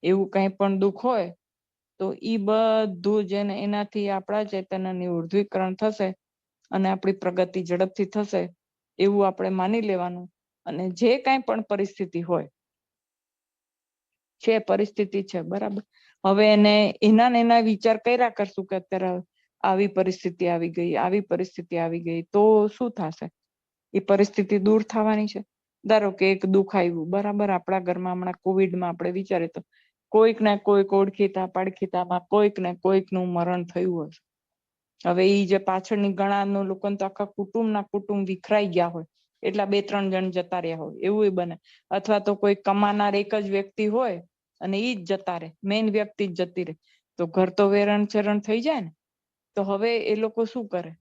એવું કંઈ પણ દુઃખ હોય તો ઈ બધું જ એનાથી આપણા ચૈતન્યની ઉર્ધ્વીકરણ થશે અને આપણી પ્રગતિ ઝડપથી થશે એવું આપણે માની લેવાનું. અને જે કાંઈ પણ પરિસ્થિતિ હોય છે, પરિસ્થિતિ છે બરાબર, હવે એના વિચાર કર્યા કરશું કે અત્યારે આવી પરિસ્થિતિ આવી ગઈ, આવી પરિસ્થિતિ આવી ગઈ તો શું થશે? એ પરિસ્થિતિ દૂર થવાની છે. ધારો કે એક દુઃખ આવ્યું બરાબર, આપણા ઘરમાં હમણાં કોવિડમાં આપણે વિચારીએ તો કોઈક ને કોઈક ઓળખીતા પાડખીતામાં કોઈક ને કોઈકનું મરણ થયું હશે. હવે એ જે પાછળની ઘણા લોકો તો આખા કુટુંબ વિખરાઈ ગયા હોય એટલા 2-3 જણ જતા રહ્યા હોય એવું બને. અથવા તો કોઈ કમાનાર એક જ વ્યક્તિ હોય અને ઈ જ જતા રહે, મેઇન વ્યક્તિ જ જતી રહે તો ઘર તો વેરણ ચરણ થઈ જાય ને. તો હવે એ લોકો શું કરે?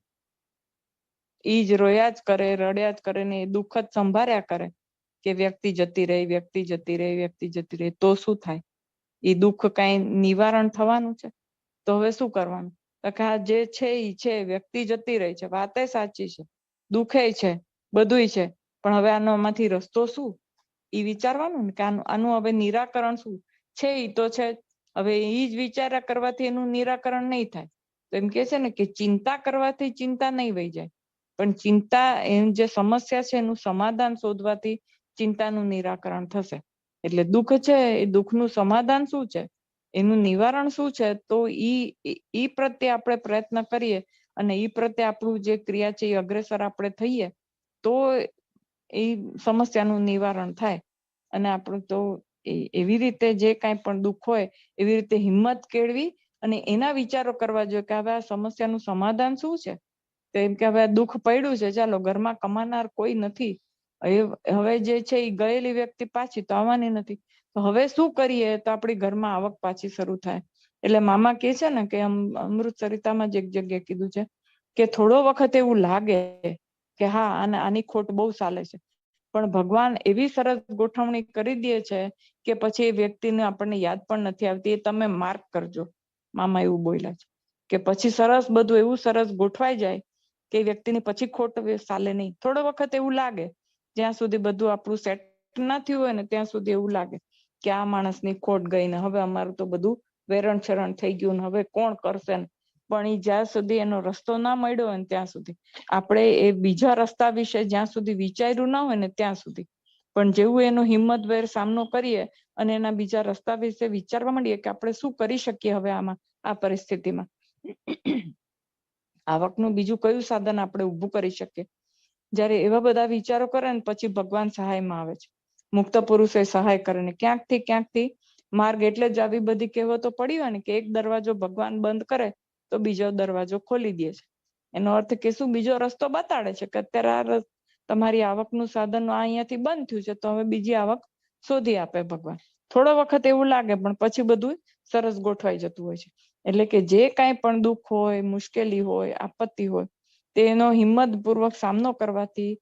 ઈ જ રોયા જ કરે, રડ્યા જ કરે ને એ દુઃખ જ સંભાળ્યા કરે કે વ્યક્તિ જતી રહી, વ્યક્તિ જતી રહી, વ્યક્તિ જતી રહી તો શું થાય? એ દુઃખ કઈ નિવારણ થવાનું છે? તો હવે શું કરવાનું? આ જે છે એ છે, વ્યક્તિ જતી રહી છે, વાત સાચી છે, દુઃખે છે, બધુંય છે, પણ હવે આમાંથી રસ્તો શું? એ વિચારવાનું ને કે આનું હવે નિરાકરણ શું છે? એ તો છે હવે એ જ વિચાર્યા કરવાથી એનું નિરાકરણ નહીં થાય. તો એમ કે છે ને કે ચિંતા કરવાથી ચિંતા નહીં વહી જાય, પણ ચિંતા એમ જે સમસ્યા છે એનું સમાધાન શોધવાથી ચિંતાનું નિરાકરણ થશે. એટલે દુઃખ છે એ દુઃખનું સમાધાન શું છે, એનું નિવારણ શું છે? તો ઈ પ્રત્યે આપણે પ્રયત્ન કરીએ અને ઈ પ્રત્યે આપણું જે ક્રિયા છે એ અગ્રેસર આપણે થઈએ તો એ સમસ્યાનું નિવારણ થાય. અને આપણું તો એવી રીતે જે કાંઈ પણ દુઃખ હોય એવી રીતે હિંમત કેળવી અને એના વિચારો કરવા જોઈએ કે હવે આ સમસ્યાનું સમાધાન શું છે. તો એમ કે હવે દુઃખ પડ્યું છે, ચાલો ઘરમાં કમાનાર કોઈ નથી, હવે જે છે એ ગયેલી વ્યક્તિ પાછી તો આવવાની નથી, તો હવે શું કરીએ તો આપણી ઘરમાં આવક પાછી શરૂ થાય. એટલે મામા કે છે ને કે અમૃત સરિતામાં જ એક જગ્યાએ કીધું છે કે થોડો વખત એવું લાગે કે હા આની ખોટ બહુ ચાલે છે, પણ ભગવાન એવી સરસ ગોઠવણી કરી દે છે કે પછી એ વ્યક્તિને આપણને યાદ પણ નથી આવતી. એ તમે માર્ક કરજો, મામા એવું બોલ્યા છે કે પછી સરસ બધું એવું સરસ ગોઠવાઈ જાય કે વ્યક્તિની પછી ખોટ ચાલે નહીં. થોડો વખત એવું લાગે, જ્યાં સુધી બધું આપણું સેટ ના થયું હોય ને ત્યાં સુધી એવું લાગે કે આ માણસની ખોટ ગઈ ને હવે અમારું તો બધું વેરણ છરણ થઈ ગયું ને હવે કોણ કરશે ને પણ એ જ્યાં સુધી એનો રસ્તો ના મળ્યો હોય ને ત્યાં સુધી, આપણે એ બીજા રસ્તા વિશે જ્યાં સુધી વિચાર્યું ના હોય ને ત્યાં સુધી, પણ જેવું એનો હિંમતભેર સામનો કરીએ અને એના બીજા રસ્તા વિશે વિચારવા માંડીએ કે આપણે શું કરી શકીએ હવે આમાં, આ પરિસ્થિતિમાં, આવકનું બીજું કયું સાધન આપણે ઊભું કરી શકીએ, જયારે એવા બધા વિચારો કરે ને પછી ભગવાન સહાયમાં આવે છે. મુક્ત પુરુષ એ સહાય કરે ને ક્યાંકથી માર્ગ, એટલે જ આવી બધી કહેવતો પડી હોય ને કે એક દરવાજો ભગવાન બંધ કરે તો બીજો દરવાજો ખોલી દે છે. એનો અર્થ કે શું, બીજો રસ્તો બતાડે છે કે અત્યારે તમારી આવકનું સાધન અહીંયાથી બંધ થયું છે તો હવે બીજી આવક શોધી આપે ભગવાન. થોડો વખત એવું લાગે પણ પછી બધું સરસ ગોઠવાઈ જતું હોય છે. એટલે કે જે કાંઈ પણ દુઃખ હોય, મુશ્કેલી હોય, આપત્તિ હોય, તેનો હિંમતપૂર્વક સામનો કરવાથી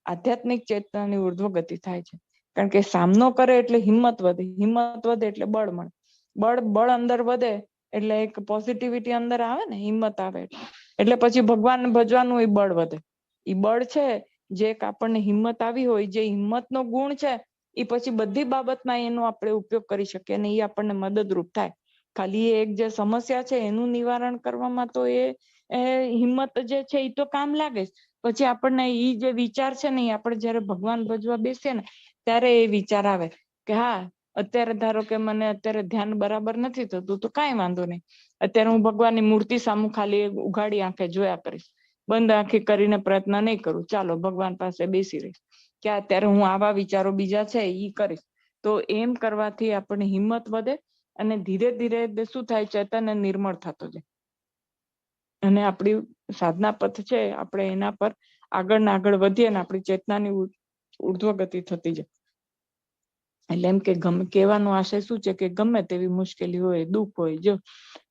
આધ્યાત્મિક ચેતનાની ઉર્ધ્વ ગતિ થાય છે. કારણ કે સામનો કરે એટલે હિંમત વધે એટલે બળ મળે, બળ અંદર વધે એટલે એક પોઝિટિવિટી અંદર આવે ને, હિંમત આવે એટલે પછી ભગવાન ભજવાનું એ બળ વધે. એ બળ છે જે આપણને હિંમત આવી હોય, જે હિંમતનો ગુણ છે, એ પછી બધી બાબતમાં એનો આપણે ઉપયોગ કરી શકીએ અને એ આપણને મદદરૂપ થાય. ખાલી એક જે સમસ્યા છે એનું નિવારણ કરવામાં તો એ હિંમત જે છે એ તો કામ લાગે જ. પછી આપણને એ જે વિચાર છે ને, એ આપણે જયારે ભગવાન ભજવા બેસીએ ને ત્યારે એ વિચાર આવે કે હા, અત્યારે ધારો કે મને અત્યારે ધ્યાન બરાબર નથી થતું તો કાંઈ વાંધો નહીં, અત્યારે હું ભગવાનની મૂર્તિ સામું ખાલી ઉઘાડી આંખે જોયા કરીશ, બંધ આંખે કરીને પ્રયત્ન નહીં કરું, ચાલો ભગવાન પાસે બેસી રહીશ કે અત્યારે હું આવા વિચારો બીજા છે એ કરીશ. તો એમ કરવાથી આપણને હિંમત વધે અને ધીરે ધીરે શું થાય, ચેતન નિર્મળ થતો જાય અને આપણી સાધના પથ છે આપણે એના પર આગળ ને આગળ વધીએ ને આપણી ચેતનાની ઉર્ધ્વ ગતિ થતી જાય. એટલે એમ કે કહેવાનો આશય શું છે કે ગમે તેવી મુશ્કેલી હોય, દુઃખ હોય, જો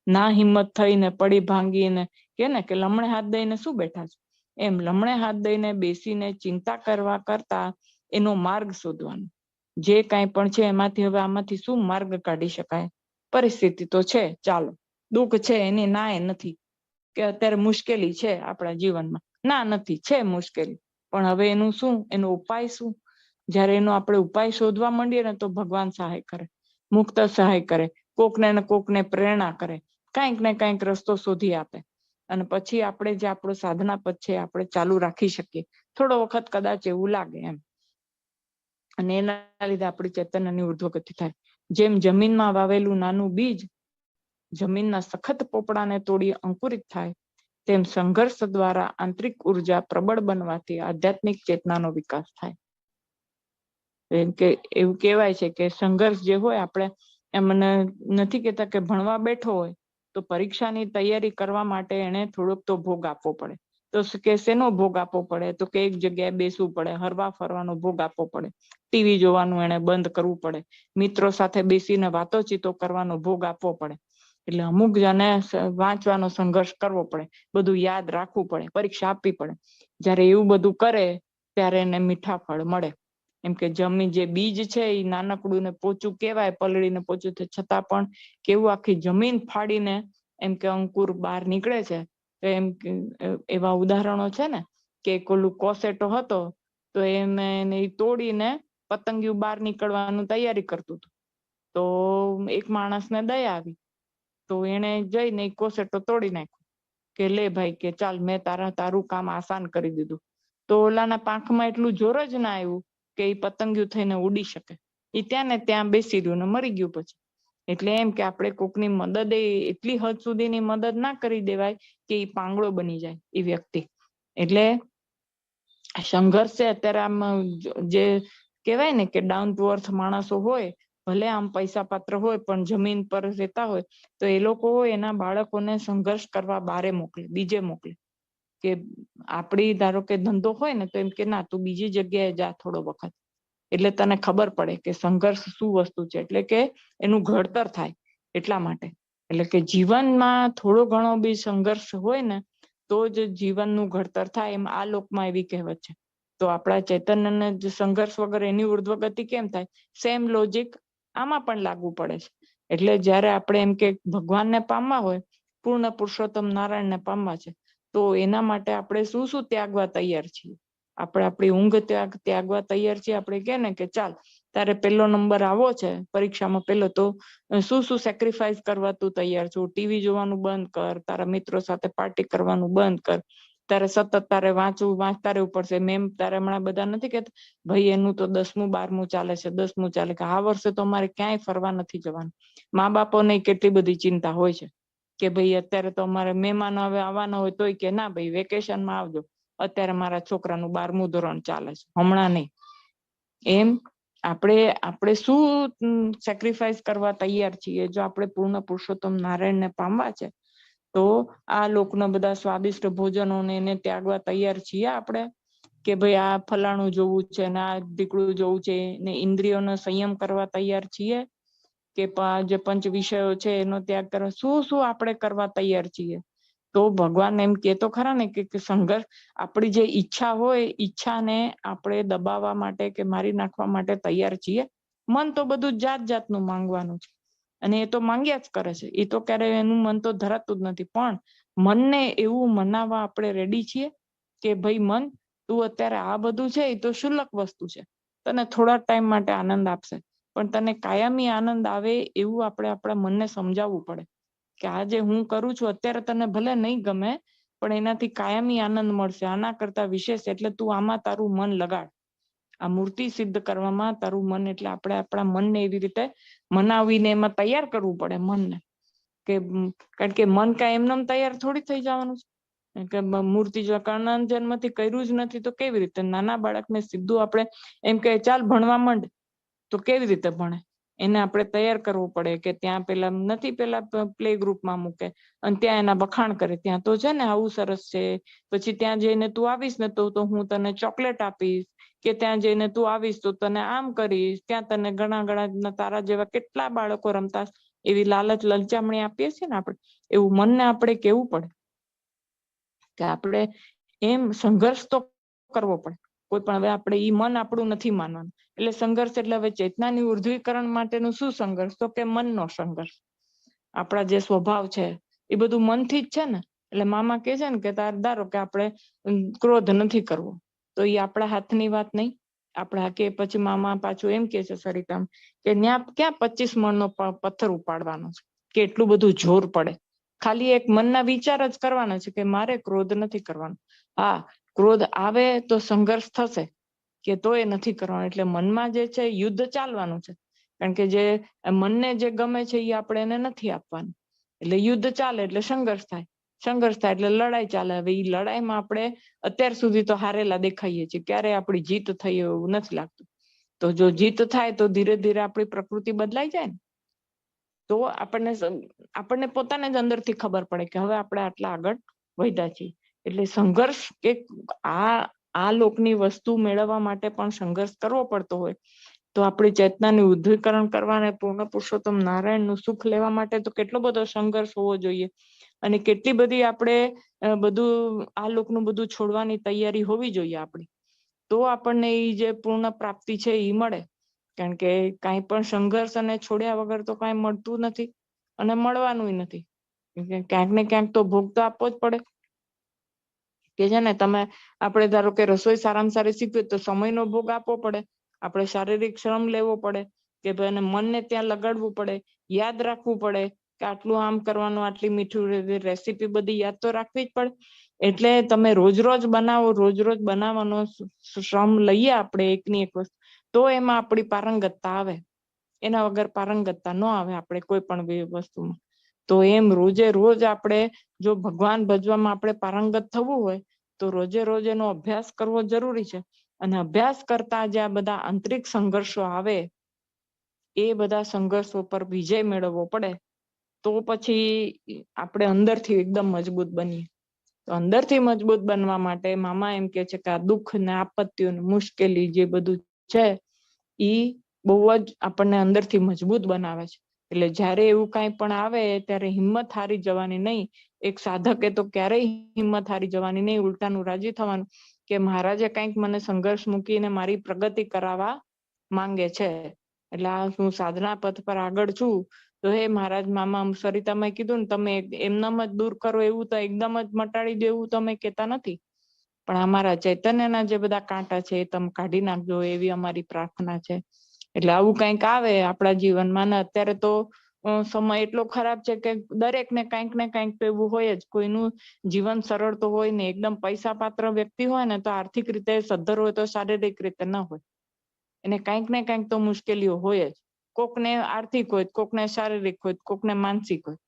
ના હિંમત થઈને પડી ભાંગીને કે ને કે લમણે હાથ દઈને શું બેઠા છે, એમ લમણે હાથ દઈને બેસીને ચિંતા કરવા કરતા એનો માર્ગ શોધવાનો. જે કાંઈ પણ છે એમાંથી હવે આમાંથી શું માર્ગ કાઢી શકાય, પરિસ્થિતિ તો છે, ચાલો દુઃખ છે એની ના એ નથી કે અત્યારે મુશ્કેલી છે આપણા જીવનમાં, ના નથી, છે મુશ્કેલી, પણ હવે એનું શું, એનો ઉપાય શું? જયારે એનો આપણે ઉપાય શોધવા માંડીએ ને તો ભગવાન સહાય કરે, મુક્ત સહાય કરે, કોકને પ્રેરણા કરે, કાંઈક ને કાંઈક રસ્તો શોધી આપે અને પછી આપણે જે આપણો સાધના પદ છે આપણે ચાલુ રાખી શકીએ. થોડો વખત કદાચ એવું લાગે એમ, અને એના લીધે આપણી ચેતનાની ઉર્ધ્વ ગતિ થાય. જેમ જમીનમાં વાવેલું નાનું બીજ જમીનના સખત પોપડાને તોડી અંકુરિત થાય, તેમ સંઘર્ષ દ્વારા આંતરિક ઉર્જા પ્રબળ બનવાથી આધ્યાત્મિક ચેતનાનો વિકાસ થાય. એમ કે એવું કહેવાય છે કે સંઘર્ષ જે હોય, આપણે એમને નથી કહેતા કે ભણવા બેઠો હોય તો પરીક્ષાની તૈયારી કરવા માટે એને થોડોક તો ભોગ આપવો પડે. તો કે શેનો ભોગ આપવો પડે? તો કે એક જગ્યાએ બેસવું પડે, હરવા ફરવાનો ભોગ આપવો પડે, ટીવી જોવાનું એને બંધ કરવું પડે, મિત્રો સાથે બેસીને વાતોચીતો કરવાનો ભોગ આપવો પડે. એટલે અમુક જને વાંચવાનો સંઘર્ષ કરવો પડે, બધું યાદ રાખવું પડે, પરીક્ષા આપવી પડે. જયારે એવું બધું કરે ત્યારે એને મીઠા ફળ મળે. એમ કે જમીન જે બીજ છે એ નાનકડું ને પોચું કહેવાય, પલળીને પોચું છતાં પણ કેવું આખી જમીન ફાડીને એમ કે અંકુર બહાર નીકળે છે. તો એમ એવા ઉદાહરણો છે ને કે ઓલું કોસેટો હતો તો એને તોડીને પતંગિયું બહાર નીકળવાનું તૈયારી કરતું હતું. તો એક માણસને દયા આવી તો એને જઈને કોસેટો તોડી નાખ્યો કે લે ભાઈ કે ચાલ મેં તારું કામ આસાન કરી દીધું. તો ઓલાના પાંખમાં એટલું જોર જ ના આવ્યું કે એ પતંગિયું થઈને ઉડી શકે. એ ત્યાં ને ત્યાં બેસી રહ્યું ને મરી ગયું પછી. એટલે એમ કે આપણે કોકની મદદ એટલી હદ સુધીની મદદ ના કરી દેવાય કે એ પાંગળો બની જાય એ વ્યક્તિ. એટલે સંઘર્ષ છે અત્યારે આમ જે કહેવાય ને કે ડાઉન ટુ અર્થ માણસો હોય, ભલે આમ પૈસા પાત્ર હોય પણ જમીન પર રહેતા હોય, તો એ લોકો એના બાળકોને સંઘર્ષ કરવા બારે મોકલે, બીજે મોકલે. કે આપડી ધારો કે ધંધો હોય ને તો એમ કે ના તું બીજી જગ્યાએ જા થોડો વખત, એટલે તને ખબર પડે કે સંઘર્ષ શું વસ્તુ છે, એટલે કે એનું ઘડતર થાય એટલા માટે. એટલે કે જીવનમાં થોડો ઘણો બી સંઘર્ષ હોય ને તો જ જીવનનું ઘડતર થાય, એમ આ લોકમાં એવી કહેવત છે. તો આપણા ચૈતન્યને સંઘર્ષ વગર એની ઉર્ધ્વ ગતિ કેમ થાય? સેમ લોજિક આમાં પણ લાગુ પડે છે. એટલે જયારે આપણે એમ કે ભગવાનને પામવા હોય, પૂર્ણ પુરુષોત્તમ નારાયણને પામવા છે, તો એના માટે આપણે શું શું ત્યાગવા તૈયાર છીએ? આપણે આપણી ઊંઘ ત્યાગવા તૈયાર છીએ. આપણે કે ને કે ચાલ તારે પહેલો નંબર આવો છે પરીક્ષામાં પહેલો, તો શું શું સેક્રિફાઈસ કરવા તું તૈયાર છું? ટીવી જોવાનું બંધ કર, તારા મિત્રો સાથે પાર્ટી કરવાનું બંધ કર, તારે સતત તારે વાંચતા રહેવું પડશે. મેમ તારે હમણાં બધા નથી કહેતા ભાઈ એનું તો 10મું 12મું ચાલે છે, 10મું ચાલે કે આ વર્ષે તો અમારે ક્યાંય ફરવા નથી જવાનું. મા બાપોને કેટલી બધી ચિંતા હોય છે કે ભાઈ અત્યારે તો અમારે મહેમાનો હવે આવવાના હોય તોય કે ના ભાઈ વેકેશનમાં આવજો, અત્યારે મારા છોકરાનું 12મું ધોરણ ચાલે છે, હમણાં નહીં. એમ આપણે શું સેક્રિફાઈસ કરવા તૈયાર છીએ? જો આપણે પૂર્ણ પુરુષોત્તમ નારાયણને પામવા છે તો આ લોકના બધા સ્વાદિષ્ટ ભોજનોને એને ત્યાગવા તૈયાર છીએ આપણે? કે ભાઈ આ ફલાણું જોવું છે ને આ દીકડું જોવું છે ને ઇન્દ્રિયોનો સંયમ કરવા તૈયાર છીએ? કે જે પંચ વિષયો છે એનો ત્યાગ કરવા શું આપણે કરવા તૈયાર છીએ? તો ભગવાન એમ કહેતો ખરા ને કે સંઘર્ષ, આપણી જે ઈચ્છા હોય ઈચ્છાને આપણે દબાવવા માટે કે મારી નાખવા માટે તૈયાર છીએ. મન તો બધું જાત જાતનું માંગવાનું છે અને એ તો માંગ્યા જ કરે છે. એ તો ક્યારેય એનું મન તો ધરાતું જ નથી. પણ મનને એવું મનાવવા આપણે રેડી છીએ કે ભાઈ મન, તું અત્યારે આ બધું છે એ તો શુલ્લક વસ્તુ છે, તને થોડા ટાઈમ માટે આનંદ આપશે, પણ તને કાયમી આનંદ આવે એવું આપણે આપણા મનને સમજાવવું પડે કે આ જે હું કરું છું અત્યારે તને ભલે નહીં ગમે, પણ એનાથી કાયમી આનંદ મળશે, આના કરતા વિશેષ. એટલે તું આમાં તારું મન લગાડ, આ મૂર્તિ સિદ્ધ કરવામાં તારું મન. એટલે આપણે આપણા મનને એવી રીતે મનાવીને એમાં તૈયાર કરવું પડે મનને. કે કારણ કે મન કાંઈ એમને તૈયાર થોડી થઈ જવાનું છે કે મૂર્તિ જો કર્ણ જન્મથી કર્યું જ નથી તો કેવી રીતે? નાના બાળકને સીધું આપણે એમ કે ચાલ ભણવા માંડ તો કેવી રીતે ભણે? એને આપણે તૈયાર કરવું પડે કે ત્યાં પેલા પ્લે ગ્રુપમાં મૂકે અને ત્યાં એના વખાણ કરે, ત્યાં તો છે ને આવું સરસ છે, પછી ત્યાં જઈને તું આવીશ ને તો હું તને ચોકલેટ આપીશ, કે ત્યાં જઈને તું આવીશ તો તને આમ કરીશ, ત્યાં તને ઘણા તારા જેવા કેટલા બાળકો રમતા, એવી લાલચ લલચામણી આપીએ છીએ ને આપણે. એવું મનને આપણે કેવું પડે કે આપણે એમ સંઘર્ષ તો કરવો પડે કોઈ પણ. હવે આપણે ઈ મન આપણું નથી માનવાનું, એટલે સંઘર્ષ. એટલે હવે ચેતનાની ઉર્ધ્વીકરણ માટેનું શું સંઘર્ષ? તો કે મનનો સંઘર્ષ. આપણા જે સ્વભાવ છે એ બધું મનથી જ છે ને. એટલે મામા કે છે ને કે તાર ધારો કે આપણે ક્રોધ નથી કરવો, તો એ આપણા હાથની વાત નહીં. આપણા કે પછી મામા પાછું એમ કે છે સરિતામ કે ત્યાં ક્યાં 25 મણનો પથ્થર ઉપાડવાનો છે કે એટલું બધું જોર પડે? ખાલી એક મનના વિચાર જ કરવાના છે કે મારે ક્રોધ નથી કરવાનો. હા, ક્રોધ આવે તો સંઘર્ષ થશે કે તો એ નથી કરવાનું. એટલે મનમાં જે છે યુદ્ધ ચાલવાનું છે, કારણ કે જે મનને જે ગમે છે એ આપણે એને નથી આપવાનું. એટલે યુદ્ધ ચાલે એટલે સંઘર્ષ થાય, સંઘર્ષ થાય એટલે લડાઈ ચાલે. હવે એ લડાઈમાં આપણે અત્યાર સુધી તો હારેલા દેખાઈએ છીએ, ક્યારેય આપણી જીત થઈ એવું નથી લાગતું. તો જો જીત થાય તો ધીરે ધીરે આપણી પ્રકૃતિ બદલાઈ જાય ને, તો આપણને પોતાને જ અંદરથી ખબર પડે કે હવે આપણે આટલા આગળ વધ્યા છીએ. એટલે સંઘર્ષ કે આ લોકની વસ્તુ મેળવવા માટે પણ સંઘર્ષ કરવો પડતો હોય, તો આપણી ચેતનાનું ઉદ્ધીકરણ કરવાને પૂર્ણ પુરુષોત્તમ નારાયણનું સુખ લેવા માટે તો કેટલો બધો સંઘર્ષ હોવો જોઈએ. અને કેટલી બધી આપણે બધું આ લોકનું બધું છોડવાની તૈયારી હોવી જોઈએ આપણી, તો આપણને એ જે પૂર્ણ પ્રાપ્તિ છે એ મળે. કારણ કે કાંઈ પણ સંઘર્ષ અને છોડ્યા વગર તો કાંઈ મળતું નથી અને મળવાનું નથી. ક્યાંક ને ક્યાંક તો ભોગ તો આપવો જ પડે. કે છે ને તમે આપણે ધારો કે રસોઈ સારામાં સારી શીખવી તો સમયનો ભોગ આપવો પડે, આપણે શારીરિક શ્રમ લેવો પડે, કે ભાઈ મનને ત્યાં લગાડવું પડે, યાદ રાખવું પડે કે આટલું આમ કરવાનું, આટલી મીઠું રેસીપી બધી યાદ તો રાખવી જ પડે. એટલે તમે રોજ રોજ બનાવો, રોજ રોજ બનાવવાનો શ્રમ લઈએ આપણે એકની એક વસ્તુ, તો એમાં આપણી પારંગતતા આવે. એના વગર પારંગતતા ન આવે આપણે કોઈ પણ વસ્તુમાં. તો એમ રોજે રોજ આપણે જો ભગવાન ભજવામાં આપણે પારંગત થવું હોય તો રોજે રોજ એનો અભ્યાસ કરવો જરૂરી છે. અને અભ્યાસ કરતા જે આ બધા આંતરિક સંઘર્ષો આવે એ બધા સંઘર્ષો પર વિજય મેળવવો પડે, તો પછી આપણે અંદરથી એકદમ મજબૂત બનીએ. તો અંદરથી મજબૂત બનવા માટે મામા એમ કે છે કે આ દુઃખ ને આપત્તિઓ મુશ્કેલી જે બધું છે એ બહુ જ આપણને અંદરથી મજબૂત બનાવે છે. એટલે જ્યારે એવું કાંઈ પણ આવે ત્યારે હિંમત હારી જવાની નહીં. એક સાધકે તો ક્યારેય હિંમત હારી જવાની નહીં, ઉલટાનું રાજી થવાનું કે મહારાજે કંઈક મને સંઘર્ષ મૂકીને મારી પ્રગતિ કરાવવા માંગે છે. એટલે હું સાધના પથ પર આગળ છું તો હે મહારાજ, મામા સરિતામાં કીધું ને તમે એમનામ જ દૂર કરો એવું તો એકદમ જ મટાડી દેવું તો અમે કહેતા નથી, પણ અમારા ચૈતન્યના જે બધા કાંટા છે એ તમે કાઢી નાખજો એવી અમારી પ્રાર્થના છે. એટલે આવું કંઈક આવે આપણા જીવનમાં ને અત્યારે તો સમય એટલો ખરાબ છે કે દરેકને કંઈક ને કંઈક તો એવું હોય જ. કોઈનું જીવન સરળ તો હોય ને, એકદમ પૈસા પાત્ર વ્યક્તિ હોય ને તો આર્થિક રીતે સદ્ધર હોય તો શારીરિક રીતે ન હોય, એને કંઈક ને કંઈક તો મુશ્કેલીઓ હોય જ. કોકને આર્થિક હોય, કોકને શારીરિક હોય, કોકને માનસિક હોય,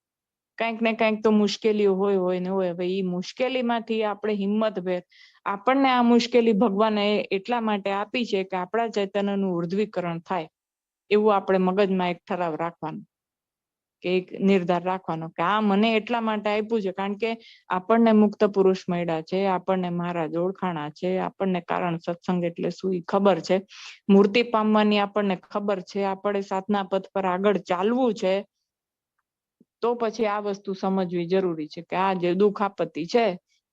કંઈક ને કંઈક તો મુશ્કેલીઓ હોય ને હોય. હવે એ મુશ્કેલીમાંથી આપણે હિંમતભેર, આપણને આ મુશ્કેલી ભગવાને એટલા માટે આપી છે કે આપણા ચૈતન્યનું ઉર્ધ્વીકરણ થાય, એવું આપણે મગજમાં એક ઠરાવ રાખવાનો કે એક નિર્ધાર રાખવાનો કે આ મને એટલા માટે આપ્યું છે કારણ કે આપણને મુક્ત પુરુષ મળ્યા છે, આપણને મહારાજ ઓળખાણા છે, આપણને કારણ સત્સંગ એટલે શું એ ખબર છે, મૂર્તિ પામવાની આપણને ખબર છે, આપણે સાધના પથ પર આગળ ચાલવું છે. તો પછી આ વસ્તુ સમજવી જરૂરી છે કે આ જે દુઃખ આપત્તિ છે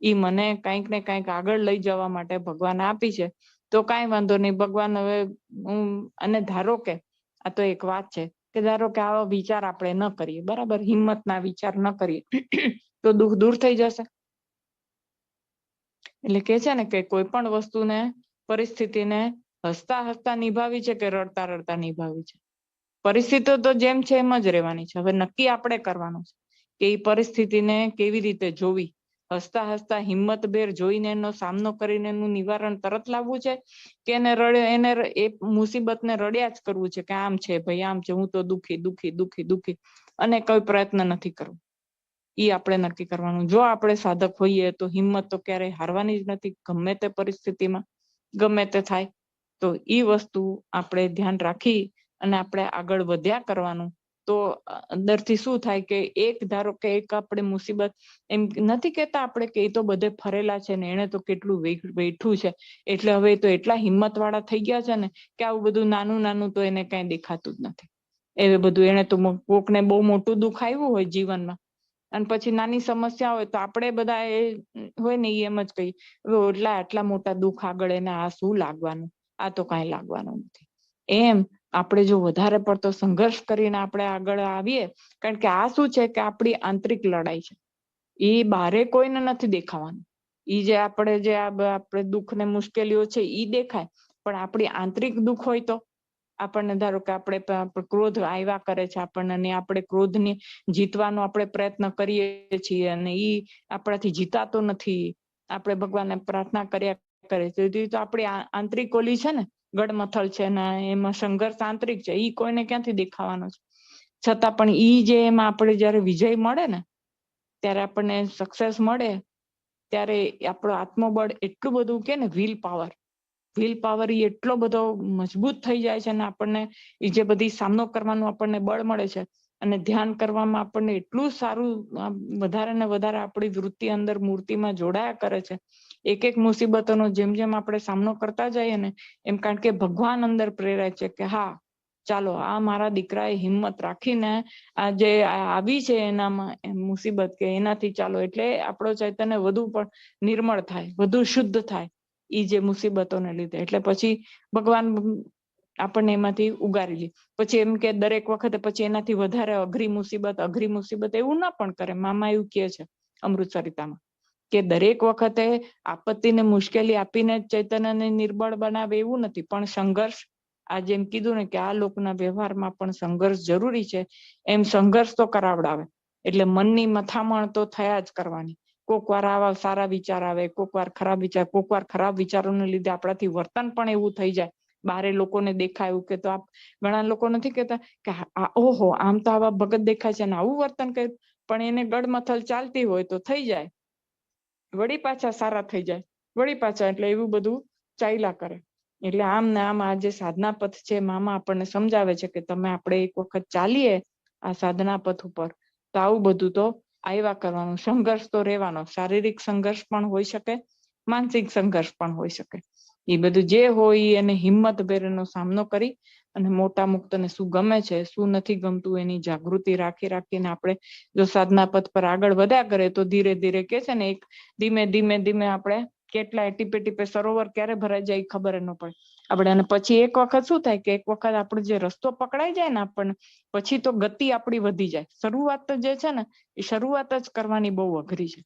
એ મને કંઈક ને કંઈક આગળ લઈ જવા માટે ભગવાન આપી છે. તો કાંઈ વાંધો નહીં, ભગવાન હવે અને ધારો કે આ તો એક વાત છે કે ધારો કે આવા વિચાર આપણે ન કરીએ, બરાબર, હિંમતના વિચાર ન કરીએ તો દુઃખ દૂર થઈ જશે. એટલે કે છે ને કે કોઈ પણ વસ્તુને, પરિસ્થિતિને હસતા હસતા નિભાવી છે કે રડતા રડતા નિભાવી છે. પરિસ્થિતિઓ તો જેમ છે એમ જ રહેવાની છે. હવે નક્કી આપણે કરવાનું છે કે એ પરિસ્થિતિને કેવી રીતે જોવી, હસતા હસતા હિંમતભેર જોઈને એનો સામનો કરીને એનું નિવારણ તરત લાવવું છે કે એને એ મુસીબતને રડ્યા જ કરવું છે કે આમ છે ભાઈ, આમ છે, હું તો દુઃખી દુઃખી દુઃખી દુઃખી, અને કોઈ પ્રયત્ન નથી કરવો. એ આપણે નક્કી કરવાનું. જો આપણે સાધક હોઈએ તો હિંમત તો ક્યારેય હારવાની જ નથી, ગમે તે પરિસ્થિતિમાં, ગમે તે થાય. તો એ વસ્તુ આપણે ધ્યાન રાખી અને આપણે આગળ વધ્યા કરવાનું. તો અંદરથી શું થાય કે એક ધારો કે એક આપણે મુસીબત, એમ નથી કેતા આપણે કે એ તો બધે ફરેલા છે ને એને તો કેટલું વેઠું છે એટલે હવે તો એટલા હિંમત વાળા થઈ ગયા છે ને કે આવું બધું નાનું નાનું તો એને કઈ દેખાતું જ નથી. એ બધું એને તો કોકને બહુ મોટું દુઃખ આવ્યું હોય જીવનમાં અને પછી નાની સમસ્યા હોય તો આપણે બધા એ હોય ને એમ જ કહી એટલા આટલા મોટા દુઃખ આગળ એને આ શું લાગવાનું, આ તો કઈ લાગવાનું નથી. એમ આપણે જો વધારે પડતો સંઘર્ષ કરીને આપણે આગળ આવીએ, કારણ કે આ શું છે કે આપણી આંતરિક લડાઈ છે, એ બારે કોઈને નથી દેખાવાનું. એ જે આપણે દુઃખ ને મુશ્કેલીઓ છે એ દેખાય, પણ આપણી આંતરિક દુઃખ હોય તો આપણને ધારો કે આપણે ક્રોધ આવ્યા કરે છે આપણને, અને આપણે ક્રોધને જીતવાનો આપણે પ્રયત્ન કરીએ છીએ અને એ આપણાથી જીતાતો નથી, આપણે ભગવાનને પ્રાર્થના કર્યા કરે છે તો આપણી આંતરિક ઓલી છે ને ગડમથલ છે ને એમાં સંઘર્ષ આંતરિક છે, એ કોઈને ક્યાંથી દેખાવાનો છે. છતાં પણ ઈ જે એમાં આપણે જયારે વિજય મળે ને, ત્યારે આપણને સક્સેસ મળે, ત્યારે આપણો આત્મબળ એટલું બધું કે ને વિલ પાવર એ એટલો બધો મજબૂત થઈ જાય છે ને આપણને એ જે બધી સામનો કરવાનું આપણને બળ મળે છે. અને ધ્યાન કરવામાં આપણને એટલું સારું, વધારે ને વધારે આપણી વૃત્તિ અંદર મૂર્તિમાં જોડાયા કરે છે. એક એક મુસીબતોનો જેમ જેમ આપણે સામનો કરતા જઈએ ને એમ, કારણ કે ભગવાન અંદર પ્રેરાય છે કે હા ચાલો આ મારા દીકરાએ હિંમત રાખીને આ જે આવી છે એનામાં મુસીબત કે એનાથી ચાલો એટલે આપણો ચૈતન્ય વધુ પણ નિર્મળ થાય, વધુ શુદ્ધ થાય એ જે મુસીબતોને લીધે. એટલે પછી ભગવાન આપણને એમાંથી ઉગારી લે. પછી એમ કે દરેક વખતે પછી એનાથી વધારે અઘરી મુસીબત એવું ના પણ કરે. મામા એવું કહે છે અમૃતસરિતામાં કે દરેક વખતે આપત્તિને મુશ્કેલી આપીને ચૈતન્યને નિર્બળ બનાવે એવું નથી, પણ સંઘર્ષ, આ જેમ કીધું ને કે આ લોકના વ્યવહારમાં પણ સંઘર્ષ જરૂરી છે, એમ સંઘર્ષ તો કરાવડાવે. એટલે મનની મથામણ તો થયા જ કરવાની. કોક વાર આવા સારા વિચાર આવે, કોક વાર ખરાબ વિચારોને લીધે આપણાથી વર્તન પણ એવું થઈ જાય, બારે લોકોને દેખાયું કે તો ઘણા લોકો નથી કેતા કે ઓહો આમ તો આવા ભગત દેખાય છે ને આવું વર્તન કર્યું, પણ એને ગડમથલ ચાલતી હોય તો થઈ જાય, વળી પાછા સારા થઈ જાય, વળી પાછા, એટલે એવું બધું ચાલ્યા કરે. એટલે આમ ને આમ આ જે સાધના પથ છે મામા આપણને સમજાવે છે કે તમે આપણે એક વખત ચાલીએ આ સાધના પથ ઉપર તો આવું બધું તો આવ્યા કરવાનું. સંઘર્ષ તો રહેવાનો, શારીરિક સંઘર્ષ પણ હોઈ શકે, માનસિક સંઘર્ષ પણ હોઈ શકે. એ બધું જે હોય એને હિંમતભેર એનો સામનો કરી અને મોટા મુક્તને શું ગમે છે શું નથી ગમતું એની જાગૃતિ રાખીને આપણે જો સાધના પથ પર આગળ વધ્યા કરે તો ધીરે ધીરે કે છે ને એક ધીમે આપણે કેટલા ટીપે સરોવર ક્યારે ભરાઈ જાય ખબર ન પડે આપણે. અને પછી એક વખત શું થાય કે એક વખત આપણો જે રસ્તો પકડાઈ જાય ને આપણને, પછી તો ગતિ આપણી વધી જાય. શરૂઆત જે છે ને એ શરૂઆત જ કરવાની બહુ અઘરી છે,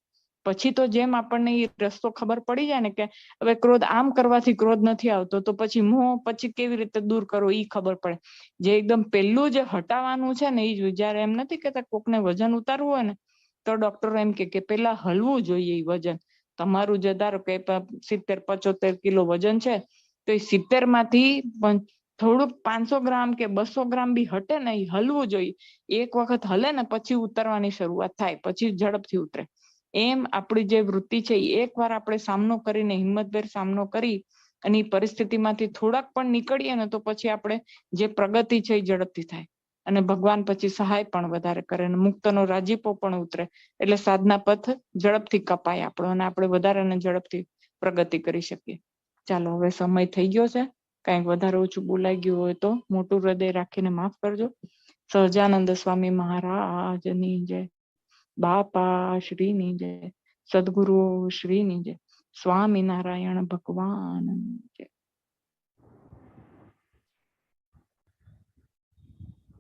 પછી તો જેમ આપણને એ રસ્તો ખબર પડી જાય ને કે હવે ક્રોધ આમ કરવાથી ક્રોધ નથી આવતો, તો પછી મોહ પછી કેવી રીતે દૂર કરવો એ ખબર પડે. જે એકદમ પહેલું જે હટાવવાનું છે ને એ જ, જયારે એમ નથી કેતા કોકને વજન ઉતારવું હોય ને તો ડોક્ટરો એમ કે પેલા હલવું જોઈએ એ વજન. તમારું જે ધારો કે 70-75 કિલો વજન છે, તો એ 70 માંથી થોડુંક 500 ગ્રામ કે 200 ગ્રામ બી હટે ને એ હલવું જોઈએ. એક વખત હલે ને પછી ઉતરવાની શરૂઆત થાય, પછી ઝડપથી ઉતરે. એમ આપણી જે વૃત્તિ છે એ એકવાર આપણે સામનો કરીને હિંમતભેર સામનો કરી અને એ પરિસ્થિતિમાંથી થોડાક પણ નીકળીએ ને તો પછી આપણે જે પ્રગતિ છે એ ઝડપથી થાય. અને ભગવાન પછી સહાય પણ વધારે કરે અને મુક્તનો રાજીપો પણ ઉતરે. એટલે સાધના પથ ઝડપથી કપાય આપણો અને આપણે વધારે ને ઝડપથી પ્રગતિ કરી શકીએ. ચાલો હવે સમય થઈ ગયો છે. કંઈક વધારે ઓછું બોલાઈ ગયું હોય તો મોટું હૃદય રાખીને માફ કરજો. સહજાનંદ સ્વામી મહારાજની જય. બાપા શ્રીની જય. સદગુરુ શ્રીની જય. સ્વામિનારાયણ ભગવાન જય.